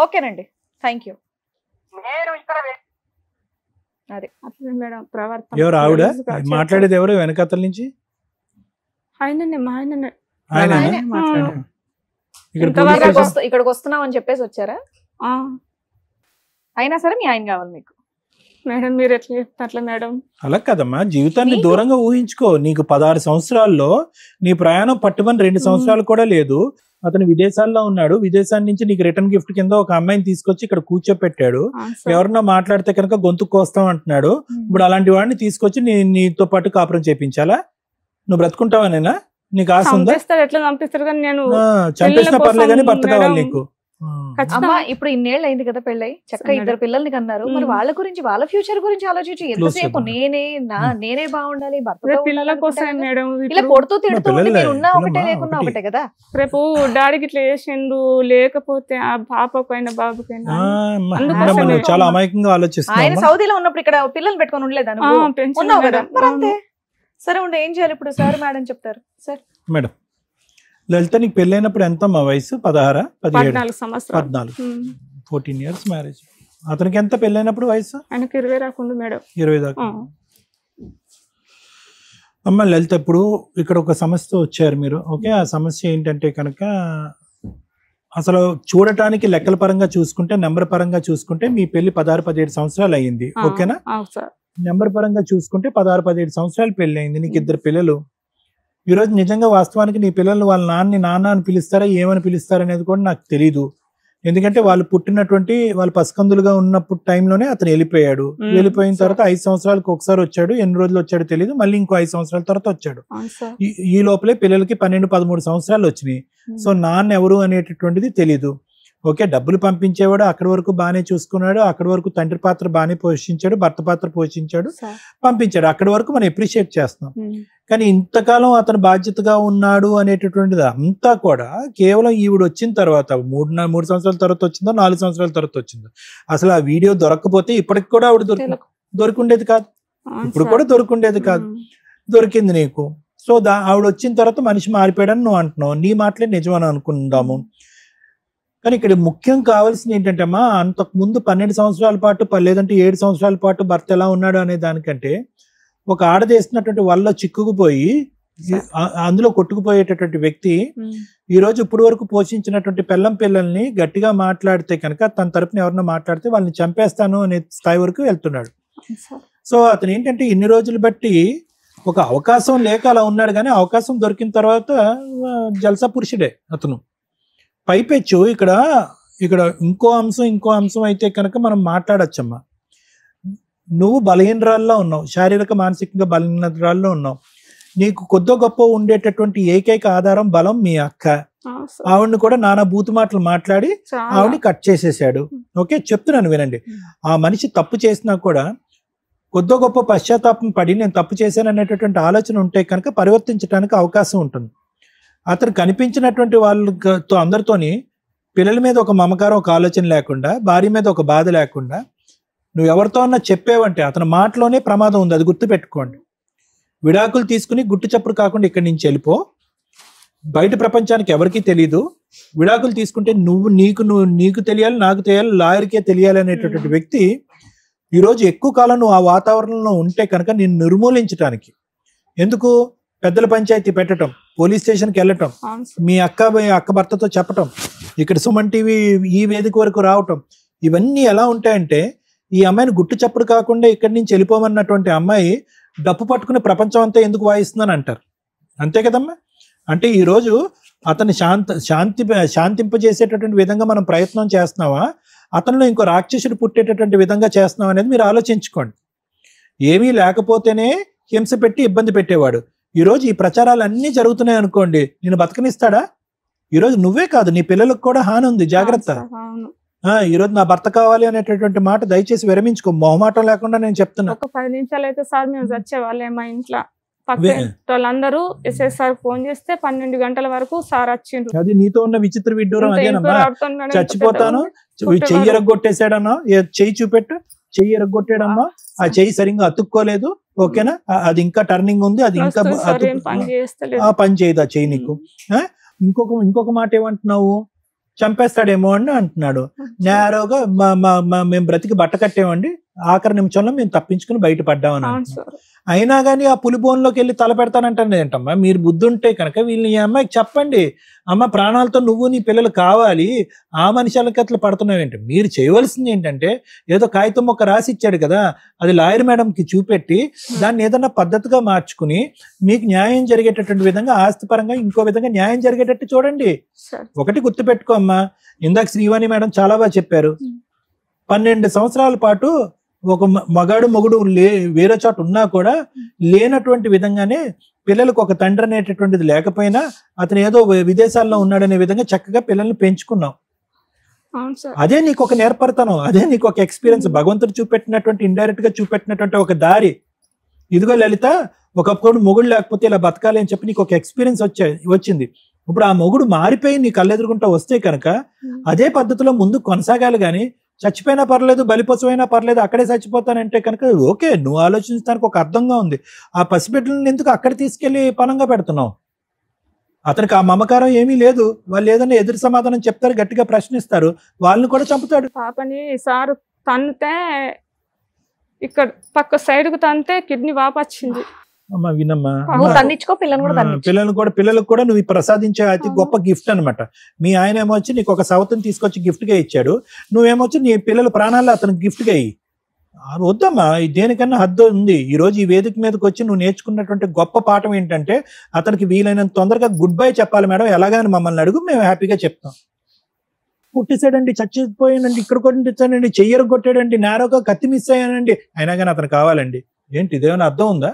ఓకేనండి, థ్యాంక్ యూ. అదే అట్లనే మేడం ప్రవర్తన. ఎవరు ఆవిడ మాట్లాడేది? ఎవరు వెనకాతల నుంచి? ఆయననే, మా ఆయననే. ఇక్కడికి వస్తున్నాం అని చెప్పేసి వచ్చారా? అయినా సరే మీ ఆయన కావాలి మీకు. మేడం మీరు ఎట్లా చెప్తారు అట్లా మేడం? అలా కదమ్మా, జీవితాన్ని దూరంగా ఊహించుకో. నీకు 16 సంవత్సరాల్లో నీ ప్రయాణం పట్టుమని 2 సంవత్సరాలు కూడా లేదు. అతను విదేశాల్లో ఉన్నాడు. విదేశాల నుంచి నీకు రిటర్న్ గిఫ్ట్ కింద ఒక అమ్మాయిని తీసుకొచ్చి ఇక్కడ కూర్చోపెట్టాడు. ఎవరన్నా మాట్లాడితే కనుక గొంతు కోస్తాం అంటున్నాడు. ఇప్పుడు అలాంటి వాడిని తీసుకొచ్చి నీతో పాటు కాపురం చేపించాలా? నువ్వు బ్రతుకుంటావనేనా? నీకు ఆశ ఉందా? ఎట్లా పంపిస్తారు? కానీ నేను చంపేసిన పర్లేదు కానీ భర్త కావాలి నీకు. అమ్మా ఇప్పుడు ఇన్నేళ్ళు అయింది కదా పెళ్ళై, చక్కగా 2 పిల్లల్ని కన్నారు. మరి వాళ్ళ గురించి, వాళ్ళ ఫ్యూచర్ గురించి ఆలోచించి ఎంతసేపు నేనే బాగుండాలి, భర్త పిల్లల కోసం మేడం. ఇలా కొడుతూ తిడుతూ ఉన్నా ఒకటే లేకున్నా ఒకటే కదా. రేపు డాడీకి ఇట్లా చేసిండు, లేకపోతే ఆ పాపకైనా బాబుకైనా. చాలా అమాయకంగా ఆలోచిస్తున్నా. ఆయన సౌదీలో ఉన్నప్పుడు ఇక్కడ పిల్లల్ని పెట్టుకొని ఉండలేదా? ఉన్నావు కదా, మరి అంతే. సరే ఉండే, ఏం చేయాలి ఇప్పుడు? సార్ మేడం చెప్తారు. సార్ మేడం, లలిత నీకు పెళ్ళైనప్పుడు ఎంత మా వయసు? 16, 17, 14, 14 ఇయర్స్ మ్యారేజ్. అతనికి ఎంత పెళ్ళైనప్పుడు వయసు? ఆయనకి 20 రాకుండా మేడం. 20 దాకా. అమ్మ లలిత, ఇప్పుడు ఇక్కడ ఒక సమస్య వచ్చారు మీరు. ఓకే, ఆ సమస్య ఏంటంటే కనుక అసలు చూడటానికి లెక్కల పరంగా చూసుకుంటే, నెంబర్ పరంగా చూసుకుంటే మీ పెళ్లి 16, 17 సంవత్సరాలు అయ్యింది. ఓకేనా? నెంబర్ పరంగా చూసుకుంటే 16, 17 సంవత్సరాలు పెళ్లి అయింది. నీకు 2 పిల్లలు. ఈ రోజు నిజంగా వాస్తవానికి నీ పిల్లలు వాళ్ళ నాన్న అని పిలుస్తారా, ఏమని పిలుస్తారా అనేది కూడా నాకు తెలీదు. ఎందుకంటే వాళ్ళు పుట్టినటువంటి వాళ్ళు పసికందులుగా ఉన్నప్పుడు టైంలోనే అతను వెళ్ళిపోయాడు. వెళ్ళిపోయిన తర్వాత 5 సంవత్సరాలకు ఒకసారి వచ్చాడు. ఎన్ని రోజులు వచ్చాడో తెలియదు. మళ్ళీ ఇంకో 5 సంవత్సరాల తర్వాత వచ్చాడు. ఈ లోపలే పిల్లలకి 12, 13 సంవత్సరాలు వచ్చినాయి. సో నాన్న ఎవరు అనేటటువంటిది తెలీదు. ఓకే, డబ్బులు పంపించేవాడు, అక్కడి వరకు బాగానే చూసుకున్నాడు. అక్కడి వరకు తండ్రి పాత్ర బాగానే పోషించాడు, భర్త పాత్ర పోషించాడు, పంపించాడు. అక్కడి వరకు మనం అప్రిషియేట్ చేస్తున్నాం. కానీ ఇంతకాలం అతను బాధ్యతగా ఉన్నాడు అనేటటువంటిది అంతా కూడా కేవలం ఈవిడ వచ్చిన తర్వాత 3 సంవత్సరాల తర్వాత వచ్చిందో, 4 సంవత్సరాల తర్వాత వచ్చిందో. అసలు ఆ వీడియో దొరకకపోతే ఇప్పటికి కూడా ఆవిడ దొరికిండేది కాదు. ఇప్పుడు కూడా దొరికిండేది కాదు. దొరికింది నీకు. సో ఆవిడ వచ్చిన తర్వాత మనిషి మారిపోయాడని నువ్వు అంటున్నావు. నీ మాటలే నిజమని అనుకుందాము. కానీ ఇక్కడ ముఖ్యం కావాల్సింది ఏంటంటే అమ్మా, అంతకు ముందు 12 సంవత్సరాల పాటు లేదంటే 7 సంవత్సరాల పాటు భర్త ఎలా ఉన్నాడు అనే దానికంటే ఒక ఆడదేసినటువంటి వల్ల చిక్కుకుపోయి అందులో కొట్టుకుపోయేటటువంటి వ్యక్తి ఈ రోజు ఇప్పుడు వరకు పోషించినటువంటి పిల్లల్ని గట్టిగా మాట్లాడితే కనుక, తన తరపున ఎవరన్నా మాట్లాడితే వాళ్ళని చంపేస్తాను అనే స్థాయి వరకు వెళ్తున్నాడు. సో అతను ఏంటంటే ఇన్ని రోజులు బట్టి ఒక అవకాశం లేక అలా ఉన్నాడు. కానీ అవకాశం దొరికిన తర్వాత జల్సా పురుషుడే అతను. పైపెచ్చు ఇక్కడ ఇంకో అంశం అయితే కనుక మనం మాట్లాడచ్చమ్మా. నువ్వు బలహీనరాల్లో ఉన్నావు, శారీరక మానసికంగా బలహీనరాల్లో ఉన్నావు. నీకు కొద్దో గొప్ప ఉండేటటువంటి ఏకైక ఆధారం బలం మీ అక్క. ఆవిడ్ని కూడా నానా బూతు మాటలు మాట్లాడి ఆవిడ్ని కట్ చేసేసాడు. ఓకే, చెప్తున్నాను వినండి. ఆ మనిషి తప్పు చేసినా కూడా కొద్దో గొప్ప పశ్చాత్తాపం పడి నేను తప్పు చేశాను అనేటటువంటి ఆలోచన ఉంటే కనుక పరివర్తించడానికి అవకాశం ఉంటుంది. అతను కనిపించినటువంటి వాళ్ళతో అందరితోని పిల్లల మీద ఒక మమకారం, ఒక ఆలోచన లేకుండా, భార్య మీద ఒక బాధ లేకుండా నువ్వు ఎవరితో అన్నా చెప్పేవంటే అతని మాటలోనే ప్రమాదం ఉంది. అది గుర్తుపెట్టుకోండి. విడాకులు తీసుకుని గుట్టు చప్పుడు కాకుండా ఇక్కడి నుంచి వెళ్ళిపో. బయట ప్రపంచానికి ఎవరికీ తెలీదు. విడాకులు తీసుకుంటే నీకు తెలియాలి, నాకు తెలియాలి, లాయర్కే తెలియాలి అనేటటువంటి వ్యక్తి ఈరోజు ఎక్కువ కాలం నువ్వు ఆ వాతావరణంలో ఉంటే కనుక నిన్ను నిర్మూలించడానికి ఎందుకు పెద్దల పంచాయతీ పెట్టడం, పోలీస్ స్టేషన్కి వెళ్ళటం, మీ అక్క భర్తతో చెప్పటం, ఇక్కడ సుమన్ టీవీ ఈ వేదిక వరకు రావటం, ఇవన్నీ ఎలా ఉంటాయంటే ఈ అమ్మాయిని గుట్టు చప్పుడు కాకుండా ఇక్కడి నుంచి వెళ్ళిపోమన్నటువంటి అమ్మాయి డప్పు పట్టుకుని ప్రపంచం అంతా ఎందుకు వాయిస్తుందని అంటారు. అంతే కదమ్మా. అంటే ఈరోజు అతన్ని శాంతింపజేసేటటువంటి విధంగా మనం ప్రయత్నం చేస్తున్నావా, అతనిలో ఇంకో రాక్షసుడు పుట్టేటటువంటి విధంగా చేస్తున్నాం అనేది మీరు ఆలోచించుకోండి. ఏమీ లేకపోతేనే హింస పెట్టి ఇబ్బంది పెట్టేవాడు. ఈరోజు ఈ ప్రచారాలు అన్నీ జరుగుతున్నాయి అనుకోండి, నేను బతకనిస్తాడా? ఈరోజు నువ్వే కాదు నీ పిల్లలకు కూడా హాని ఉంది, జాగ్రత్త. ఈరోజు నా భర్త కావాలి అనేటటువంటి మాట దయచేసి విరమించుకో, మొహమాటం లేకుండా నేను చెప్తున్నా. ఒక 10 నిమిషాలు అయితే సార్ మేము వచ్చేవాళ్ళే మా ఇంట్లో. పక్క వాళ్ళందరూ ఎస్ఐ సార్ ఫోన్ చేస్తే 12 గంటల వరకు సార్ వచ్చిండ్రు. అది నీతో ఉన్న విచిత్ర విడ్డూరం అదేనమ్మా. చచ్చిపోతాను చెయ్యి ఎరగొట్టేసాడన్నా, చెయ్యి చూపెట్టు, చెయ్యి ఎరగొట్టాడమ్మా, ఆ చెయ్యి సరిగ్గా అతుక్కోలేదు, ఓకేనా, అది ఇంకా టర్నింగ్ ఉంది, అది ఇంకా పని చేయదు ఆ చెయ్యి నీకు. ఇంకొక మాట ఏమంటున్నావు, చంపేస్తాడేమో అని అంటున్నాడు. నేరోగా మేము బ్రతికి బట్ట కట్టేమండి, ఆఖరి నిమిషంలో మేము తప్పించుకుని బయటపడ్డామని. అయినా కానీ ఆ పులిబోన్లోకి వెళ్ళి తల పెడతానంటాను ఏంటమ్మా. మీరు బుద్ధి ఉంటే కనుక వీళ్ళని ఈ అమ్మాయికి చెప్పండి, అమ్మ ప్రాణాలతో నువ్వు నీ పిల్లలు కావాలి, ఆ మనుషులకి అట్లా పడుతున్నావేంటి. మీరు చేయవలసింది ఏంటంటే ఏదో కాగితం మొక్క రాసి ఇచ్చాడు కదా, అది లాయర్ మేడంకి చూపెట్టి దాన్ని ఏదన్నా పద్ధతిగా మార్చుకుని మీకు న్యాయం జరిగేటటువంటి విధంగా, ఆస్తిపరంగా ఇంకో విధంగా న్యాయం జరిగేటట్టు చూడండి. ఒకటి గుర్తుపెట్టుకో అమ్మా, ఇందాక శ్రీవాణి మేడం చాలా బాగా చెప్పారు, 12 సంవత్సరాల పాటు ఒక మొగుడు వేరే చోట ఉన్నా కూడా లేనటువంటి విధంగానే పిల్లలకు ఒక తండ్రి అనేటటువంటిది లేకపోయినా అతను ఏదో విదేశాల్లో ఉన్నాడనే విధంగా చక్కగా పిల్లల్ని పెంచుకున్నాం. అదే నీకు ఒక నేర్పడతనం, అదే నీకు ఒక ఎక్స్పీరియన్స్, భగవంతుడు చూపెట్టినటువంటి ఇండైరెక్ట్ గా చూపెట్టినటువంటి ఒక దారి. ఇదిగో లలిత, ఒకప్పుడు మొగుడు లేకపోతే ఇలా బతకాలి అని చెప్పి నీకు ఒక ఎక్స్పీరియన్స్ వచ్చింది. ఇప్పుడు ఆ మొగుడు మారిపోయి నీ కళ్ళెదురుకుంటా వస్తే కనుక అదే పద్ధతిలో ముందు కొనసాగాలి. కానీ చచ్చిపోయినా పర్లేదు, బలిపశువైనా పర్లేదు, అక్కడే చచ్చిపోతానంటే కనుక ఓకే, నువ్వు ఆలోచించడానికి ఒక అర్థంగా ఉంది. ఆ పసిబిడ్డలను ఎందుకు అక్కడ తీసుకెళ్లి పనంగా పెడుతున్నావు? అతనికి ఆ మమకారం ఏమీ లేదు. వాళ్ళు ఏదైనా ఎదురు సమాధానం చెప్తారు, గట్టిగా ప్రశ్నిస్తారు, వాళ్ళని కూడా చంపుతాడు. పాపని సారు తన్నితే ఇక్కడ పక్క సైడ్ కు తంతే కిడ్నీ వాపొచ్చింది. అమ్మా వినమ్మా, పిల్లలకు కూడా నువ్వు ప్రసాదించే అతి గొప్ప గిఫ్ట్ అనమాట. మీ ఆయన ఏమొచ్చి నీకు ఒక సవతిని తీసుకొచ్చి గిఫ్ట్ గా ఇచ్చాడు, నువ్వేమొచ్చి నీ పిల్లల ప్రాణాలు అతనికి గిఫ్ట్ గా ఇయ్యి. వద్దమ్మా, దేనికన్నా హద్దు ఉంది. ఈ రోజు ఈ వేదిక మీదకి వచ్చి నువ్వు నేర్చుకున్నటువంటి గొప్ప పాఠం ఏంటంటే అతనికి వీలైనంత తొందరగా గుడ్ బై చెప్పాలి మేడం, ఎలాగని మమ్మల్ని అడుగు, మేము హ్యాపీగా చెప్తాం. పుట్టేసాడండి, చచ్చిపోయానండి, ఇక్కడ కొట్టించానండి, చెయ్యరు కొట్టాడండి, నేరోగా కత్తి మిస్ అయ్యానండి, అయినా కానీ అతను కావాలండి. ఏంటి ఇదేమైనా అర్థం ఉందా?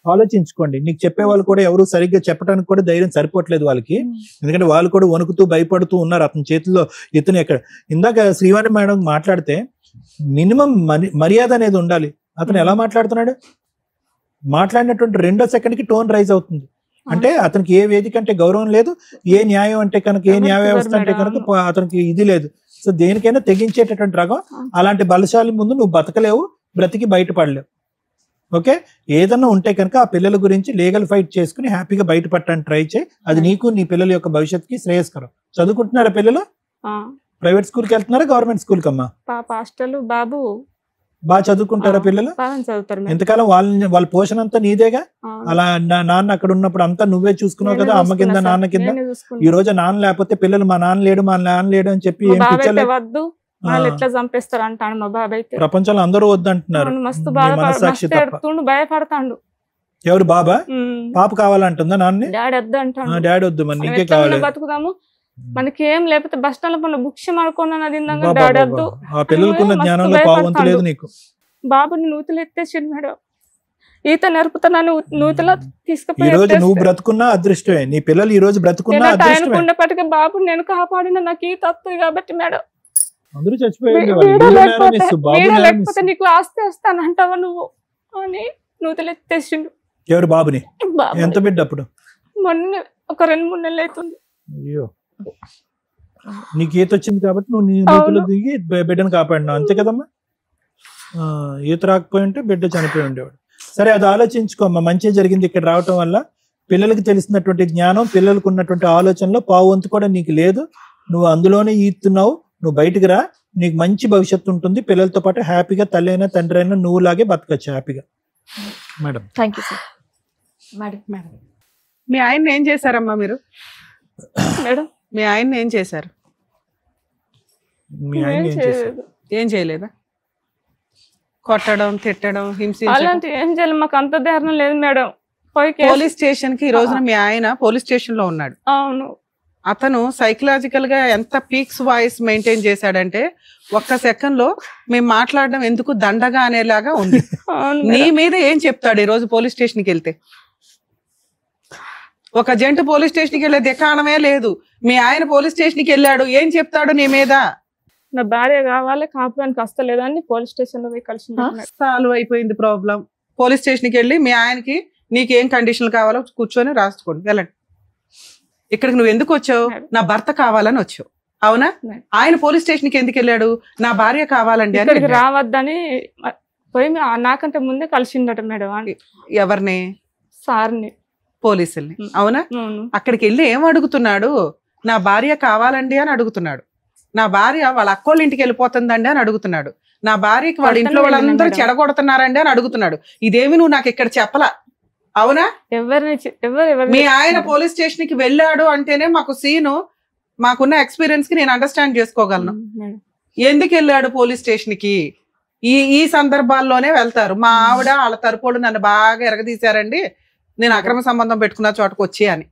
ఆలోచించుకోండి. నీకు చెప్పే వాళ్ళు కూడా ఎవరు సరిగ్గా చెప్పడానికి కూడా ధైర్యం సరిపోవట్లేదు వాళ్ళకి, ఎందుకంటే వాళ్ళు కూడా వణుకుతూ భయపడుతూ ఉన్నారు. అతని చేతిలో ఎత్తున ఎక్కడ. ఇందాక శ్రీవాణి మేడం మాట్లాడితే మినిమం మర్యాద అనేది ఉండాలి. అతను ఎలా మాట్లాడుతున్నాడు, మాట్లాడినటువంటి 2వ సెకండ్కి టోన్ రైజ్ అవుతుంది. అంటే అతనికి ఏ వేదిక అంటే గౌరవం లేదు, ఏ న్యాయం అంటే కనుక, ఏ న్యాయ వ్యవస్థ అంటే కనుక అతనికి ఇది లేదు. సో దేనికైనా తెగించేటటువంటి రకం. అలాంటి బలశాలి ముందు నువ్వు బతకలేవు, బ్రతికి బయటపడలేవు. ఓకే, ఏదన్నా ఉంటే కనుక ఆ పిల్లల గురించి లీగల్ ఫైట్ చేసుకుని హ్యాపీగా బయటపడటానికి ట్రై చేయి. అది నీకు నీ పిల్లల యొక్క భవిష్యత్తుకి శ్రేయస్కరం. చదువుకుంటున్నారా పిల్లలు? ప్రైవేట్ స్కూల్కి వెళ్తున్నారా, గవర్నమెంట్ స్కూల్ కమ్మా? హాస్టల్ బాబు బాగా చదువుకుంటారా పిల్లలు? ఎంతకాలం వాళ్ళ పోషణ అంతా నీదేగా. అలా నాన్న అక్కడ ఉన్నప్పుడు అంతా నువ్వే చూసుకున్నావు కదా, అమ్మ కింద నాన్న కింద. ఈ రోజు నాన్న లేకపోతే పిల్లలు మా నాన్న లేడు మా నాన్న లేడు అని చెప్పి ఏం పిచ్చలేదు. ఎట్లా చంపేస్తారు అంటాడు మా బాబాయ్. ప్రపంచంలో అందరూ వద్దంటున్నారు, మస్తు మనసాక్షి భయపడతాడు. ఎవరు బాబా? పాప కావాలంటుందా నాన్న? డాడీ వద్దు అంటాడు. డాడీ వద్దు, మరి నీకే కావాలి. బతుకుదాము, మనకి ఏం లేకపోతే బస్ స్టాండ్ లో బుక్స్ అనుకున్నాను. డాడీ వద్దు. ఆ పిల్లలకున్న జ్ఞానంలో పావంతు లేదు నీకు. బాబుని నూతులు ఎత్తేసిండు మేడం, ఈత నేర్పుతున్నాను, నూతులో తీసుకుపోయి. ఈ రోజు నువ్వు బ్రతుకున్నా అదృష్టమే, నీ పిల్లలు ఈ రోజు బ్రతుకున్నా అదృష్టమే. ఉన్నప్పటికీ బాబుని నేను కాపాడిన, నాకు ఈత వస్తుంది కాబట్టి మేడం. అందరూ చచ్చిపోయారు, లేకపోతే నీకు ఆస్తి వస్తానంటావా నువ్వు అని నూతులు ఎత్తేసిండు. ఎవరు బాబుని? ఎంత బిడ్డ అప్పుడు? మొన్న ఒక 2-3 నెలలు అవుతుంది. అయ్యో, నీకు ఈత వచ్చింది కాబట్టి నువ్వు నీ నూతులు దిగి బిడ్డను కాపాడినావు, అంతే కదమ్మా. ఈత రాకపోయి ఉంటే బిడ్డ చనిపోయి ఉండేవాడు. సరే, అది ఆలోచించుకోమ్మా. మంచి జరిగింది ఇక్కడ రావటం వల్ల. పిల్లలకి తెలిసినటువంటి జ్ఞానం, పిల్లలకు ఉన్నటువంటి ఆలోచనలో పావంతు కూడా నీకు లేదు. నువ్వు అందులోనే ఈతున్నావు. నువ్వు బయటికి రా, నీకు మంచి భవిష్యత్తు ఉంటుంది. పిల్లలతో పాటు హ్యాపీగా తల్లి అయినా తండ్రి అయినా నువ్వులాగే బతకచ్చు హ్యాపీగా. Madam thank you sir. Madam, మీ ఆయన ఏం చేశారమ్మా మీరు? మేడం, మీ ఆయన ఏం చేశారు? మీ ఆయన ఏం చేశారు? ఏం చేయలేదా? కొట్టడం, తిట్టడం, హింసించడం అలాంటి ఏం చేయాలి? మాకు అంత ధైర్యం లేదు మేడం. పోలీస్ స్టేషన్ కి ఈ రోజున మీ ఆయన పోలీస్ స్టేషన్ లో ఉన్నాడు. అవును. అతను సైకలాజికల్ గా ఎంత పీక్స్ వాయిస్ మెయింటైన్ చేశాడంటే ఒక్క సెకండ్ లో మేము మాట్లాడడం ఎందుకు దండగా అనేలాగా ఉంది. నీ మీద ఏం చెప్తాడు ఈ రోజు పోలీస్ స్టేషన్ కి వెళ్తే? ఒక జంట పోలీస్ స్టేషన్ కి వెళ్ళే దికాణమే లేదు. మీ ఆయన పోలీస్ స్టేషన్ కి వెళ్ళాడు, ఏం చెప్తాడు నీ మీద? నా భార్య కావాలి, కాపురానికి వస్తలేదని పోలీస్ స్టేషన్ లో పోయి కలిసి సాల్వ్ అయిపోయింది ప్రాబ్లం. పోలీస్ స్టేషన్కి వెళ్ళి మీ ఆయనకి నీకేం కండిషన్లు కావాలో కూర్చొని రాసుకోండి, వెళ్ళండి. ఇక్కడికి నువ్వు ఎందుకు వచ్చావు? నా భర్త కావాలని వచ్చావు, అవునా? ఆయన పోలీస్ స్టేషన్కి ఎందుకు వెళ్ళాడు? నా భార్య కావాలండి అని. ఇక్కడికి రావద్దని పోయి నాకంటే ముందే కలిసిండట మేడం. ఎవరిని? సార్ని, పోలీసుల్ని, అవునా? అక్కడికి వెళ్ళి ఏం అడుగుతున్నాడు? నా భార్య కావాలండి అని అడుగుతున్నాడు. నా భార్య వాళ్ళ అక్కోళ్ళ ఇంటికి వెళ్ళిపోతుందండి అని అడుగుతున్నాడు. నా భార్యకి వాళ్ళ ఇంట్లో వాళ్ళందరూ చెడగొడుతున్నారండి అని అడుగుతున్నాడు. ఇదేమి నువ్వు నాకు ఇక్కడ చెప్పలా, అవునా? మీ ఆయన పోలీస్ స్టేషన్ కి వెళ్ళాడు అంటేనే మాకు సీను, మాకున్న ఎక్స్పీరియన్స్ కి నేను అండర్స్టాండ్ చేసుకోగలను. ఎందుకు వెళ్ళాడు పోలీస్ స్టేషన్ కి? ఈ సందర్భాల్లోనే వెళ్తారు. మా ఆవిడ వాళ్ళ తరపుడు నన్ను బాగా ఎరగదీశారండి, నేను అక్రమ సంబంధం పెట్టుకున్న చోటకు వచ్చి అని.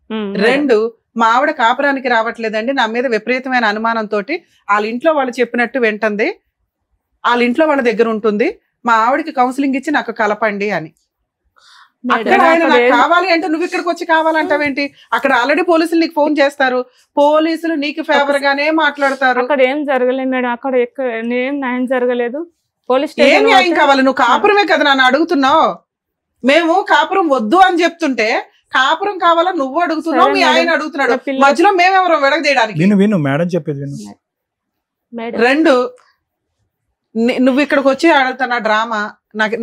2, మా ఆవిడ కాపురానికి రావట్లేదండి, నా మీద విపరీతమైన అనుమానంతో వాళ్ళ ఇంట్లో వాళ్ళు చెప్పినట్టు వింటుంది, వాళ్ళ ఇంట్లో వాళ్ళ దగ్గర ఉంటుంది, మా ఆవిడకి కౌన్సిలింగ్ ఇచ్చి నాకు కలపండి అని. అక్కడ ఆయన నాకు కావాలి అంటే నువ్వు ఇక్కడికి వచ్చి కావాలంటావేంటి? అక్కడ ఆల్రెడీ పోలీసులు నీకు ఫోన్ చేస్తారు, పోలీసులు నీకు ఫేవర్ గానే మాట్లాడతారు. అక్కడ ఏం జరగలేదు మేడం, అక్కడ ఏం న్యాయం జరగలేదు. పోలీస్ ఏం న్యాయం కావాలి? నువ్వు కాపురమే కదా నన్ను అడుగుతున్నావు. మేము కాపురం వద్దు అని చెప్తుంటే కాపురం కావాలా నువ్వు అడుగుతున్నావు, మీ ఆయన అడుగుతున్నాడు, మధ్యలో మేమెవరో విడగదీయడానికి. విను మేడం చెప్పేది విను. 2, నువ్వు ఇక్కడికి వచ్చి ఆడుతున్న డ్రామా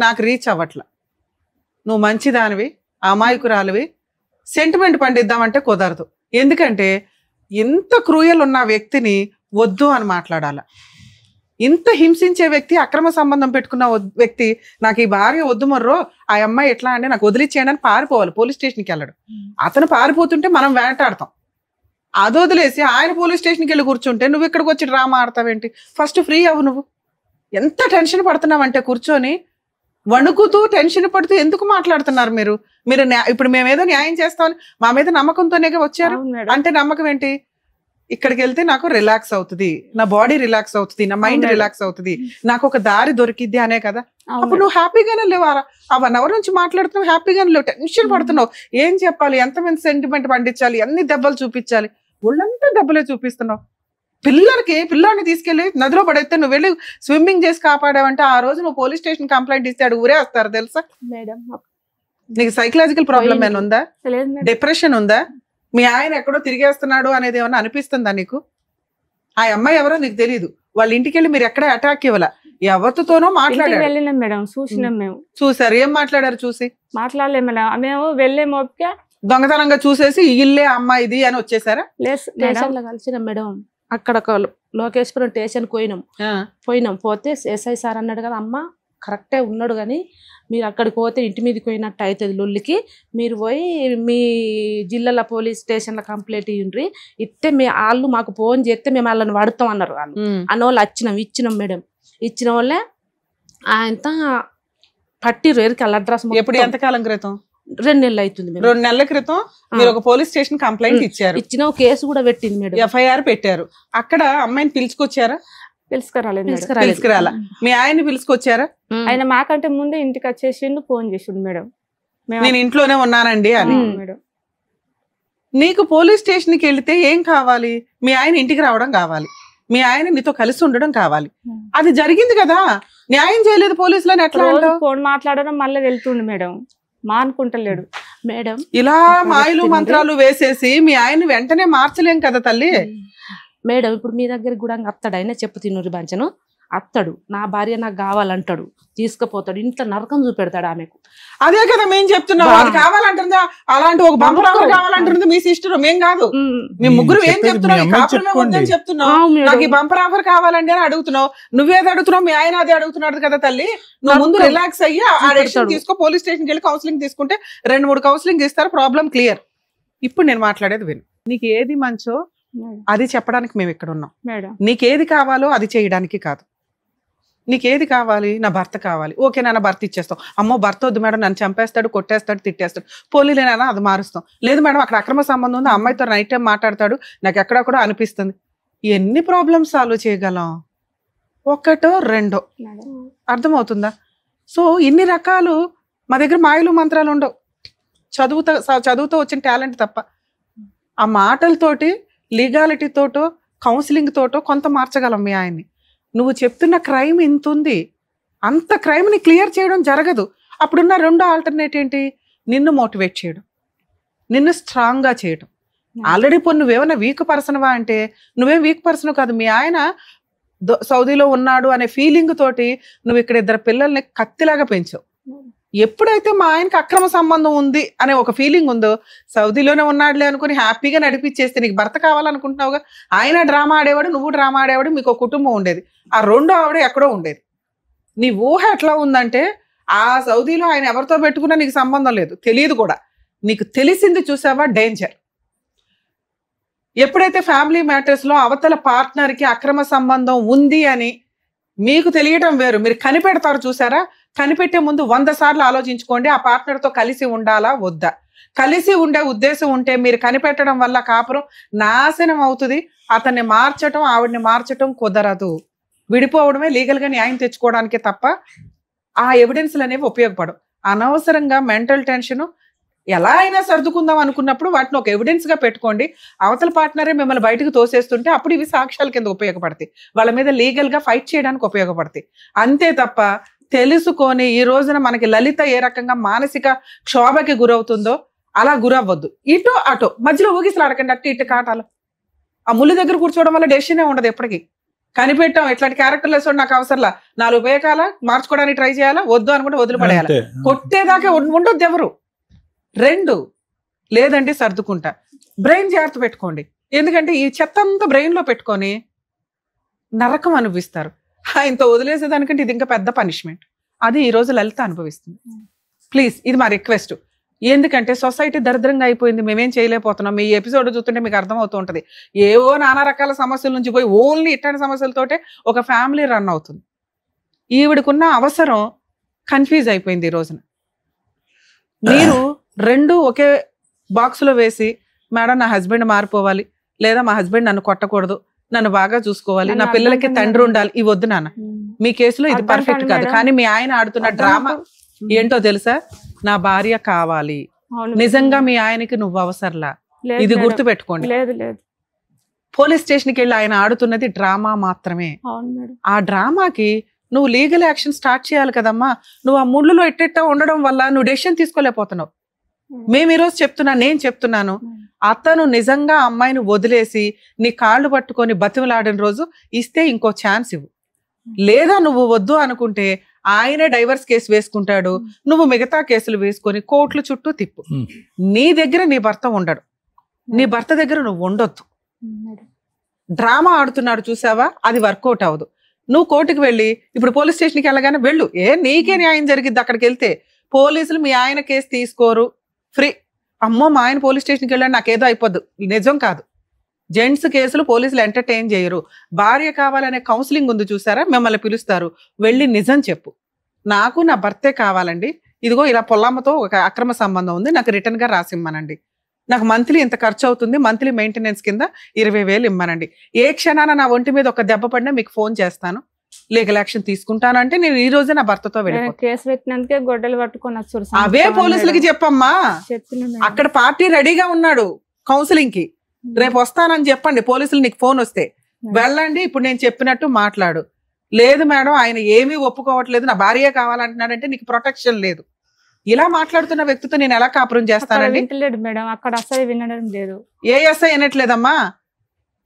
నాకు రీచ్ అవ్వట్ల. నువ్వు మంచిదానివి, అమాయకురాలివి, సెంటిమెంట్ పండిద్దామంటే కుదరదు. ఎందుకంటే ఇంత క్రూయల్ ఉన్న వ్యక్తిని వద్దు అని మాట్లాడాల. ఇంత హింసించే వ్యక్తి, అక్రమ సంబంధం పెట్టుకున్న వ్యక్తి, నాకు ఈ భార్య వద్దు మర్రో, ఆ అమ్మాయి ఎట్లా అంటే నాకు వదిలిచ్చేయండి అని పారిపోవాలి, పోలీస్ స్టేషన్కి వెళ్ళడు. అతను పారిపోతుంటే మనం వేటాడతాం. అది వదిలేసి ఆయన పోలీస్ స్టేషన్కి వెళ్ళి కూర్చుంటే నువ్వు ఇక్కడికి వచ్చి డ్రామా ఆడతావేంటి? ఫస్ట్ ఫ్రీ అవ్వు. నువ్వు ఎంత టెన్షన్ పడుతున్నావంటే కూర్చొని వణుకుతూ టెన్షన్ పడుతూ ఎందుకు మాట్లాడుతున్నారు మీరు? ఇప్పుడు మేమేదో న్యాయం చేస్తామని మా మీద నమ్మకంతోనే వచ్చారు. అంటే నమ్మకం ఏంటి? ఇక్కడికి వెళ్తే నాకు రిలాక్స్ అవుతుంది, నా బాడీ రిలాక్స్ అవుతుంది, నా మైండ్ రిలాక్స్ అవుతుంది, నాకు ఒక దారి దొరికిద్ది అనే కదా. అప్పుడు నువ్వు హ్యాపీగానే లేవు. ఆ 1 hour నుంచి మాట్లాడుతున్నావు, హ్యాపీగానే లేవు, టెన్షన్ పడుతున్నావు. ఏం చెప్పాలి, ఎంతమంది సెంటిమెంట్ పండించాలి, ఎన్ని దెబ్బలు చూపించాలి, ఒళ్ళంతా దెబ్బలే చూపిస్తున్నావు. పిల్లాడిని తీసుకెళ్లి నదిలో పడేస్తే నువ్వు వెళ్ళి స్విమ్మింగ్ చేసి కాపాడావంటే ఆ రోజు నువ్వు పోలీస్ స్టేషన్ కంప్లైంట్ ఇస్తే అడు ఊరే వస్తారు తెలుసా? నీకు సైకలాజికల్ ప్రాబ్లం ఏమైనా ఉందా? డిప్రెషన్ ఉందా? మీ ఆయన ఎక్కడో తిరిగేస్తున్నాడు అనేది ఏమన్నా అనిపిస్తుందా నీకు? ఆ అమ్మాయి ఎవరో నీకు తెలియదు, వాళ్ళ ఇంటికి వెళ్ళి మీరు ఎక్కడ అటాక్ ఇవ్వాల, ఎవరితోనో మాట్లాడారు. వెళ్ళినాం మేడం, చూసినాం మేము. చూసారు? ఏం మాట్లాడారు? చూసి మాట్లాడలేం మేడం, మేము వెళ్ళే మోపిక దొంగతనంగా చూసేసి ఇల్లే అమ్మాయిది అని వచ్చేసారా? స్టేషన్ లో కలిసినాం మేడం. అక్కడ లోకేశ్వరం స్టేషన్ పోయినాం. పోతే ఎస్ఐ సార్ అన్నాడు కదా, అమ్మ కరెక్టే ఉన్నాడు కానీ మీరు అక్కడికి పోతే ఇంటి మీదకి పోయినట్టు అవుతుంది లొల్లికి, మీరు పోయి మీ జిల్లాల పోలీస్ స్టేషన్లో కంప్లైంట్ ఇవ్వండి, ఇస్తే వాళ్ళు మాకు ఫోన్ చేస్తే మేము వాళ్ళని వాడుతాం అన్నారు. వాళ్ళు అన్న వాళ్ళు ఇచ్చినాం మేడం. ఇచ్చిన వాళ్ళే ఆయనతో పట్టిరు ఎరికి వాళ్ళ అడ్రస్. ఎప్పుడు? ఎంతకాలం క్రితం? 2 నెలలు అవుతుంది. 2 నెలల క్రితం మీరు ఒక పోలీస్ స్టేషన్ కంప్లైంట్ ఇచ్చారు. ఇచ్చిన కేసు కూడా పెట్టింది మేడం, FIR పెట్టారు. అక్కడ అమ్మాయిని పిలుచుకొచ్చారా? పిలుచుకురాలా. మీ ఆయన్ని పిలుచుకొచ్చారా? ఆయన మాకంటే ముందే ఇంటికి వచ్చేసిండు, ఫోన్ చేసిండు మేడం, నేను ఇంట్లోనే ఉన్నానండి అని. నీకు పోలీస్ స్టేషన్కి వెళితే ఏం కావాలి? మీ ఆయన ఇంటికి రావడం కావాలి, మీ ఆయన నీతో కలిసి ఉండడం కావాలి. అది జరిగింది కదా, న్యాయం చేయలేదు పోలీసులని ఎట్లా? ఫోన్ మాట్లాడడం మళ్ళీ వెళ్తుండు మేడం, మానుకుంటలేడు మేడం. ఇలా మాయలు మంత్రాలు వేసేసి మీ ఆయన వెంటనే మార్చలేం కదా తల్లి. మేడం ఇప్పుడు మీ దగ్గర కూడా అత్తడు, ఆయన చెప్పు తిన్నూరి బంచను అత్తడు, నా భార్య నాకు కావాలంటాడు, తీసుకుపోతాడు, ఇంట్లో నరకం చూపెడతాడు ఆమెకు. అదే కదా మేము చెప్తున్నాం, అది కావాలంటుందా? అలాంటి ఒక బంపర్ ఆఫర్ కావాలంటుంది మీ సిస్టర్, మేం కాదు. మేము ముగ్గురు ఏం చెప్తున్నాం, నాకు ఈ బంపర్ ఆఫర్ కావాలండి అని అడుగుతున్నావు. నువ్వేది అడుగుతున్నావు, మీ ఆయన అదే అడుగుతున్నాడు కదా తల్లి. నువ్వు ముందు రిలాక్స్ అయ్యి ఆ డెసిషన్ తీసుకో, పోలీస్ స్టేషన్కి వెళ్ళి కౌన్సిలింగ్ తీసుకుంటే 2-3 కౌన్సిలింగ్ ఇస్తారు, ప్రాబ్లం క్లియర్. ఇప్పుడు నేను మాట్లాడేది విను. నీకు ఏది మంచో అది చెప్పడానికి మేము ఇక్కడ ఉన్నాం. నీకేది కావాలో అది చేయడానికి కాదు. నీకేది కావాలి? నా భర్త కావాలి, ఓకే నాన్న భర్త ఇచ్చేస్తాం. అమ్మో భర్త వద్దు మేడం, నన్ను చంపేస్తాడు, కొట్టేస్తాడు, తిట్టేస్తాడు, పోలీలేనా అది మారుస్తాం. లేదు మేడం అక్కడ అక్రమ సంబంధం ఉంది, అమ్మాయితో నైట్ టైం మాట్లాడతాడు, నాకు ఎక్కడెక్కడో అనిపిస్తుంది. ఎన్ని ప్రాబ్లమ్స్ సాల్వ్ చేయగలం? 1, 2 అర్థమవుతుందా? సో ఇన్ని రకాలు మా దగ్గర మాయలు మంత్రాలు ఉండవు, చదువుతో వచ్చిన టాలెంట్ తప్ప. ఆ మాటలతోటి, లీగాలిటీ తోటో, కౌన్సిలింగ్ తోటో కొంత మార్చగలం మీ ఆయన్ని. నువ్వు చెప్తున్న క్రైమ్ ఇంత ఉంది, అంత క్రైమ్ని క్లియర్ చేయడం జరగదు. అప్పుడున్న రెండో ఆల్టర్నేట్ ఏంటి? నిన్ను మోటివేట్ చేయడం, నిన్ను స్ట్రాంగ్గా చేయడం. ఆల్రెడీ నువ్వేమైనా వీక్ పర్సన్వా అంటే నువ్వేం వీక్ పర్సన్ కాదు. మీ ఆయన సౌదీలో ఉన్నాడు అనే ఫీలింగ్ తోటి నువ్వు ఇక్కడ 2 పిల్లల్ని కత్తిలాగా పెంచావు. ఎప్పుడైతే మా ఆయనకి అక్రమ సంబంధం ఉంది అనే ఒక ఫీలింగ్ ఉందో, సౌదీలోనే ఉన్నాడులే అనుకుని హ్యాపీగా నడిపించేస్తే నీకు భర్త కావాలనుకుంటున్నావుగా. ఆయన డ్రామా ఆడేవాడు, నువ్వు డ్రామా ఆడేవాడు, మీకు ఒక కుటుంబం ఉండేది. ఆ రెండో ఆవిడ ఎక్కడో ఉండేది. నీ ఊహ ఎట్లా ఉందంటే ఆ సౌదీలో ఆయన ఎవరితో పెట్టుకున్నా నీకు సంబంధం లేదు, తెలియదు కూడా. నీకు తెలిసింది చూసావా డేంజర్. ఎప్పుడైతే ఫ్యామిలీ మ్యాటర్స్లో అవతల పార్ట్నర్కి అక్రమ సంబంధం ఉంది అని మీకు తెలియటం వేరు, మీరు కనిపెడతారు చూసారా. కనిపెట్టే ముందు 100 సార్లు ఆలోచించుకోండి, ఆ పార్ట్నర్తో కలిసి ఉండాలా వద్దా. కలిసి ఉండే ఉద్దేశం ఉంటే మీరు కనిపెట్టడం వల్ల కాపురం నాశనం అవుతుంది. అతన్ని మార్చటం, ఆవిడని మార్చటం కుదరదు. విడిపోవడమే లీగల్గా న్యాయం తెచ్చుకోవడానికే తప్ప ఆ ఎవిడెన్స్లు అనేవి ఉపయోగపడవు. అనవసరంగా మెంటల్ టెన్షన్ ఎలా అయినా సర్దుకుందాం అనుకున్నప్పుడు వాటిని ఒక ఎవిడెన్స్గా పెట్టుకోండి. అవతల పార్ట్నరే మిమ్మల్ని బయటకు తోసేస్తుంటే అప్పుడు ఇవి సాక్ష్యాల కింద ఉపయోగపడతాయి, వాళ్ళ మీద లీగల్గా ఫైట్ చేయడానికి ఉపయోగపడతాయి. అంతే తప్ప తెలుసుకొని ఈ రోజున మనకి లలిత ఏ రకంగా మానసిక క్షోభకి గురవుతుందో అలా గురవ్వద్దు. ఇటు అటు మధ్యలో ఊగిసలాడకండి, అటు ఇటు కాటాలు. ఆ ముళ్ళు దగ్గర కూర్చోవడం వల్ల డెసిషనే ఉండదు ఎప్పటికీ. కనిపెట్టాం ఇట్లాంటి క్యారెక్టర్ లెస్ నాకు అవసరంలా, 4 ఉపయోగాల మార్చుకోవడానికి ట్రై చేయాలా, వద్దు అనుకుంటే వదిలిపడేయాలి. కొట్టేదాకా ఉండొద్దు ఎవరు. 2 లేదంటే సర్దుకుంటా. బ్రెయిన్ జాగ్రత్త పెట్టుకోండి, ఎందుకంటే ఈ చెత్త అంతా బ్రెయిన్లో పెట్టుకొని నరకం అనుభవిస్తారు. ఆయనతో వదిలేసేదానికంటే ఇది ఇంకా పెద్ద పనిష్మెంట్. అది ఈరోజు లలిత అనుభవిస్తుంది. ప్లీజ్ ఇది మా రిక్వెస్ట్. ఎందుకంటే సొసైటీ దరిద్రంగా అయిపోయింది, మేమేం చేయలేకపోతున్నాం. మీ ఎపిసోడ్ చూస్తుంటే మీకు అర్థమవుతూ ఉంటుంది. ఏవో నానా రకాల సమస్యల నుంచి పోయి ఓన్లీ ఇట్లాంటి సమస్యలతోటే ఒక ఫ్యామిలీ రన్ అవుతుంది. ఈవిడకున్న అవసరం కన్ఫ్యూజ్ అయిపోయింది ఈ రోజున. మీరు 2 ఒకే బాక్స్లో వేసి, మేడం నా హస్బెండ్ మారిపోవాలి, లేదా మా హస్బెండ్ నన్ను కొట్టకూడదు, నన్ను బాగా చూసుకోవాలి, నా పిల్లలకి తండ్రి ఉండాలి, ఇవి వద్దు నాన్న. మీ కేసులో ఇది పర్ఫెక్ట్ కాదు. కానీ మీ ఆయన ఆడుతున్న డ్రామా ఏంటో తెలుసా? నా భార్య కావాలి, నిజంగా మీ ఆయనకి నువ్వు అవసరంలా. ఇది గుర్తు పెట్టుకోండి. పోలీస్ స్టేషన్కి వెళ్ళి ఆయన ఆడుతున్నది డ్రామా మాత్రమే. ఆ డ్రామాకి నువ్వు లీగల్ యాక్షన్ స్టార్ట్ చేయాలి కదమ్మా. నువ్వు ఆ ముళ్ళులో ఎట్టెట్టా ఉండడం వల్ల నువ్వు డెసిషన్ తీసుకోలేకపోతున్నావు. మేము ఈరోజు నేను చెప్తున్నాను, అతను నిజంగా అమ్మాయిని వదిలేసి నీ కాళ్ళు పట్టుకొని బతిమలాడిన రోజు ఇస్తే ఇంకో ఛాన్స్ ఇవ్వు. లేదా నువ్వు వద్దు అనుకుంటే ఆయనే డైవర్స్ కేసు వేసుకుంటాడు, నువ్వు మిగతా కేసులు వేసుకొని కోర్టుల చుట్టూ తిప్పు. నీ దగ్గర నీ భర్త ఉండడు, నీ భర్త దగ్గర నువ్వు ఉండొద్దు. డ్రామా ఆడుతున్నాడు చూసావా, అది వర్కౌట్ అవ్వదు. నువ్వు కోర్టుకు వెళ్ళి ఇప్పుడు పోలీస్ స్టేషన్కి వెళ్ళగానే వెళ్ళు, నీకే న్యాయం జరిగిద్ది. అక్కడికి వెళ్తే పోలీసులు మీ ఆయన కేసు తీసుకోరు, ఫ్రీ. అమ్మో మా ఆయన పోలీస్ స్టేషన్కి వెళ్ళాడు నాకేదో అయిపోద్దు, నిజం కాదు. జెంట్స్ కేసులు పోలీసులు ఎంటర్టైన్ చేయరు. భార్య కావాలనే కౌన్సిలింగ్ ఉంది చూసారా, మిమ్మల్ని పిలుస్తారు, వెళ్ళి నిజం చెప్పు. నాకు నా భర్తే కావాలండి, ఇదిగో ఇలా పొల్లమ్మతో ఒక అక్రమ సంబంధం ఉంది, నాకు రిటర్న్గా రాసిమ్మనండి, నాకు మంత్లీ ఇంత ఖర్చు అవుతుంది, మంత్లీ మెయింటెనెన్స్ కింద 20,000 ఇమ్మనండి. ఏ క్షణాన నా ఒంటి మీద ఒక దెబ్బ పడినా మీకు ఫోన్ చేస్తాను, లీగల్ యాక్షన్ తీసుకుంటాను అంటే నేను ఈ రోజే నా భర్తతో వెళ్ళిపోతాను. అవే పోలీసులకి చెప్పమ్మా, అక్కడ పార్టీ రెడీగా ఉన్నాడు కౌన్సిలింగ్ కి, రేపు వస్తానని చెప్పండి. పోలీసులు నీకు ఫోన్ వస్తే వెళ్ళండి, ఇప్పుడు నేను చెప్పినట్టు మాట్లాడు. లేదు మేడం ఆయన ఏమీ ఒప్పుకోవట్లేదు, నా భార్య కావాలంటున్నాడంటే నీకు ప్రొటెక్షన్ లేదు. ఇలా మాట్లాడుతున్న వ్యక్తితో నేను ఎలా కాపురం చేస్తానండి? ఏ ఎస్ఐ వినట్లేదమ్మా.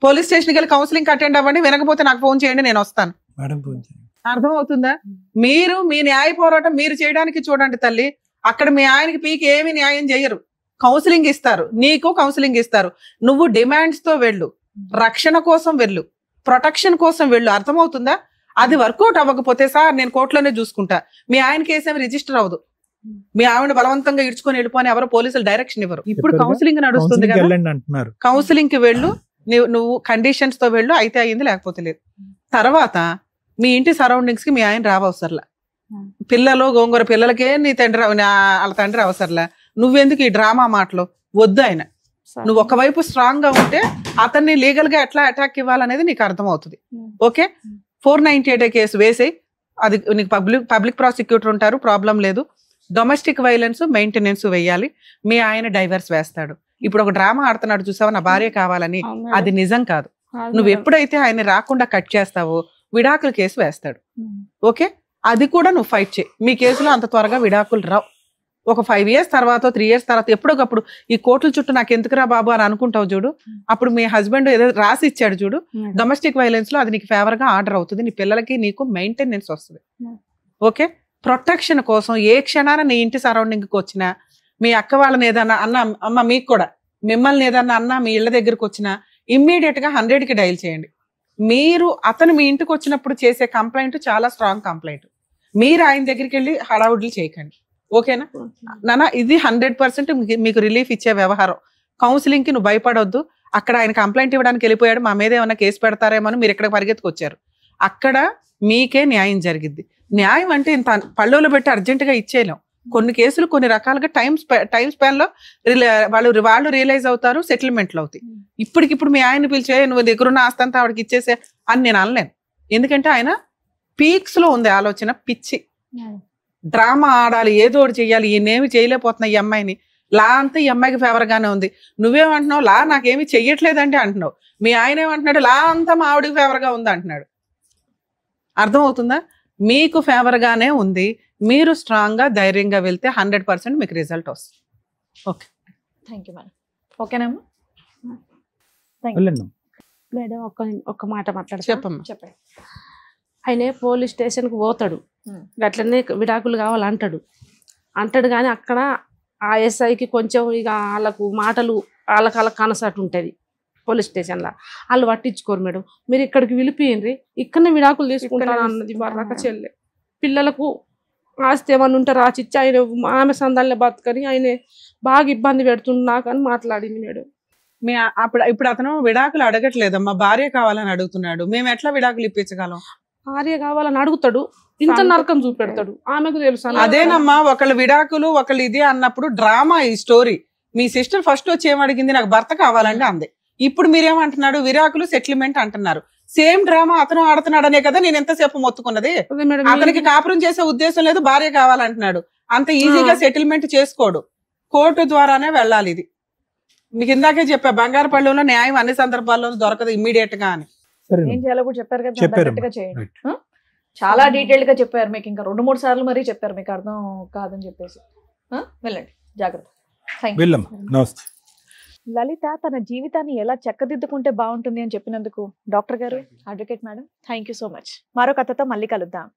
పోలీస్ స్టేషన్కి వెళ్ళి కౌన్సిలింగ్ అటెండ్ అవ్వండి, వినకపోతే నాకు ఫోన్ చేయండి, నేను వస్తాను. అర్థమవుతుందా? మీరు మీ న్యాయ పోరాటం మీరు చేయడానికి చూడండి తల్లి. అక్కడ మీ ఆయనకి పీకి ఏమి న్యాయం చేయరు, కౌన్సిలింగ్ ఇస్తారు, నీకు కౌన్సిలింగ్ ఇస్తారు. నువ్వు డిమాండ్స్ తో వెళ్ళు, రక్షణ కోసం వెళ్ళు, ప్రొటెక్షన్ కోసం వెళ్ళు. అర్థమవుతుందా? అది వర్కౌట్ అవ్వకపోతే సార్ నేను కోర్టులోనే చూసుకుంటా, మీ ఆయన కేసు రిజిస్టర్ అవ్వదు, మీ ఆవిడ బలవంతంగా ఇడ్చుకొని వెళ్ళిపోని ఎవరో పోలీసులు డైరెక్షన్ ఇవ్వరు. ఇప్పుడు కౌన్సిలింగ్ నడుస్తుంది కదా, కౌన్సిలింగ్ కి వెళ్ళు, నువ్వు కండిషన్స్ తో వెళ్ళు, అయితే అయ్యింది లేకపోతే లేదు. తర్వాత మీ ఇంటి సరౌండింగ్స్ కి మీ ఆయన రావసరలా, పిల్లలు గోంగూర పిల్లలకే నీ తండ్రి వాళ్ళ తండ్రి అవసరంలా. నువ్వెందుకు ఈ డ్రామా మాటలు వద్దు. ఆయన నువ్వు ఒకవైపు స్ట్రాంగ్ గా ఉంటే అతన్ని లీగల్ గా ఎట్లా అటాక్ ఇవ్వాలనేది నీకు అర్థమవుతుంది. ఓకే, 498 కేసు వేసి అది నీకు పబ్లిక్ ప్రాసిక్యూటర్ ఉంటారు, ప్రాబ్లం లేదు. డొమెస్టిక్ వైలెన్స్ మెయింటెనెన్స్ వేయాలి, మీ ఆయన డైవర్స్ వేస్తాడు. ఇప్పుడు ఒక డ్రామా ఆడుతున్నాడు చూసావా, నా భార్య కావాలని, అది నిజం కాదు. నువ్వు ఎప్పుడైతే ఆయన రాకుండా కట్ చేస్తావో విడాకుల కేసు వేస్తాడు. ఓకే, అది కూడా నువ్వు ఫైట్ చేయి. మీ కేసులో అంత త్వరగా విడాకులు రావు. ఒక 5 years తర్వాత 3 years తర్వాత ఎప్పుడొకప్పుడు ఈ కోర్టుల చుట్టూ నాకు ఎందుకురా బాబు అని అనుకుంటావు చూడు, అప్పుడు మీ హస్బెండ్ ఏదో రాసి ఇచ్చాడు చూడు డొమెస్టిక్ వైలెన్స్ లో, అది నీకు ఫేవర్ గా ఆర్డర్ అవుతుంది. నీ పిల్లలకి నీకు మెయింటెనెన్స్ వస్తుంది. ఓకే, ప్రొటెక్షన్ కోసం ఏ క్షణాన నీ ఇంటి సరౌండింగ్ కి వచ్చినా, మీ అక్క వాళ్ళని ఏదన్నా అన్న, అమ్మ మీకు కూడా మిమ్మల్ని ఏదన్నా అన్నా మీ ఇళ్ళ దగ్గరకు వచ్చినా ఇమ్మీడియట్ గా 100కి డైల్ చేయండి. మీరు అతను మీ ఇంటికి వచ్చినప్పుడు చేసే కంప్లైంట్ చాలా స్ట్రాంగ్ కంప్లైంట్. మీరు ఆయన దగ్గరికి వెళ్ళి హడావుడ్లు చేయకండి. ఓకేనా నాన్న, ఇది 100% మీకు రిలీఫ్ ఇచ్చే వ్యవహారం. కౌన్సిలింగ్ కి నువ్వు భయపడొద్దు. అక్కడ ఆయన కంప్లైంట్ ఇవ్వడానికి వెళ్ళిపోయాడు, మా మీద ఏమైనా కేసు పెడతారేమో అని మీరు ఇక్కడ పరిగెత్తుకొచ్చారు. అక్కడ మీకే న్యాయం జరిగిద్ది. న్యాయం అంటే ఇంత పళ్ళులో పెట్టి అర్జెంటుగా ఇచ్చేయలేం. కొన్ని కేసులు కొన్ని రకాలుగా టైం స్పాన్ లో వాళ్ళు రియలైజ్ అవుతారు, సెటిల్మెంట్లు అవుతాయి. ఇప్పటికిప్పుడు మీ ఆయన పిలిచే నువ్వు దగ్గరున్న ఆస్తంతా ఆవిడకి ఇచ్చేసే అని నేను అనలేను. ఎందుకంటే ఆయన పీక్స్ లో ఉంది ఆలోచన, పిచ్చి డ్రామా ఆడాలి, ఏదో ఒకటి చెయ్యాలి. ఈయనేమి చేయలేకపోతున్నా ఈ అమ్మాయిని. లా అంతా ఈ అమ్మాయికి ఫేవర్ గానే ఉంది. నువ్వేమంటున్నావు, లా నాకేమి చెయ్యట్లేదంటే అంటున్నావు. మీ ఆయన ఏమంటున్నాడు, లా అంతా మా ఆవిడకి ఫేవర్ గా ఉంది అంటున్నాడు. అర్థం అవుతుందా? మీకు ఫేవర్ గానే ఉంది. మీరు స్ట్రాంగ్ గా ధైర్యంగా వెళ్తే 100% మీకు రిజల్ట్ వస్తుంది. Okay, thank you madam. ఓకేనమ్మా, మేడం ఒక్క మాట మాట్లాడతా. చెప్పమ్మా. చెప్పండి. ఆయన పోలీస్ స్టేషన్కి పోతాడు, అట్లనే విడాకులు కావాలంటాడు కానీ అక్కడ ఆ ఎస్ఐకి కొంచెం ఇక వాళ్ళకు మాటలు వాళ్ళకి కనసాటు ఉంటుంది పోలీస్ స్టేషన్లో. వాళ్ళు పట్టించుకోరు మేడం. మీరు ఇక్కడికి పిలిపియండి, ఇక్కడనే విడాకులు తీసుకుంటాను అన్నది బర్రాక చెల్లె. పిల్లలకు ఆస్తి ఏమన్నా ఉంటే రాసిచ్చి ఆయన ఆమె సందాలనే బతుకని ఆయన బాగా ఇబ్బంది పెడుతున్నా కానీ మాట్లాడింది మేడం. ఇప్పుడు అతను విడాకులు అడగట్లేదమ్మా, భార్య కావాలని అడుగుతున్నాడు. మేము ఎట్లా విడాకులు ఇప్పించగలం? భార్య కావాలని అడుగుతాడు, ఇంత నరకం చూపెడతాడు. ఆమెకు తెలుసు. అదేనమ్మా, ఒకళ్ళు విడాకులు ఒకళ్ళు ఇది అన్నప్పుడు డ్రామా ఈ స్టోరీ. మీ సిస్టర్ ఫస్ట్ వచ్చి ఏమడిగింది, నాకు భర్త కావాలంటే అంది. ఇప్పుడు మీరేమంటున్నాడు, విడాకులు సెటిల్మెంట్ అంటున్నారు. సేమ్ డ్రామా అతను ఆడుతున్నాడనే కదా నేను ఎంతసేపు మొత్తుకున్నది. అతనికి కాపురం చేసే ఉద్దేశం లేదు, భార్య కావాలంటున్నాడు. అంత ఈజీగా సెటిల్మెంట్ చేసుకోడు, కోర్టు ద్వారానే వెళ్ళాలి. ఇది మీకు ఇందాకే చెప్పా, బంగారుపల్లిలో న్యాయం అన్ని సందర్భాల్లోనూ దొరకదు ఇమ్మీడియట్ గా అని. ఏం చేయాలో కూడా చెప్పారు కదా, చేయండి. చాలా డీటెయిల్ గా చెప్పారు మీకు, ఇంకా 2-3 సార్లు మరీ చెప్పారు, మీకు అర్థం కాదని చెప్పేసి. వెళ్ళండి, జాగ్రత్త. లలిత తన జీవితాన్ని ఎలా చక్కదిద్దుకుంటే బాగుంటుంది అని చెప్పినందుకు డాక్టర్ గారు, advocate madam, thank you so much. మరో కథతో మళ్ళీ కలుద్దాం.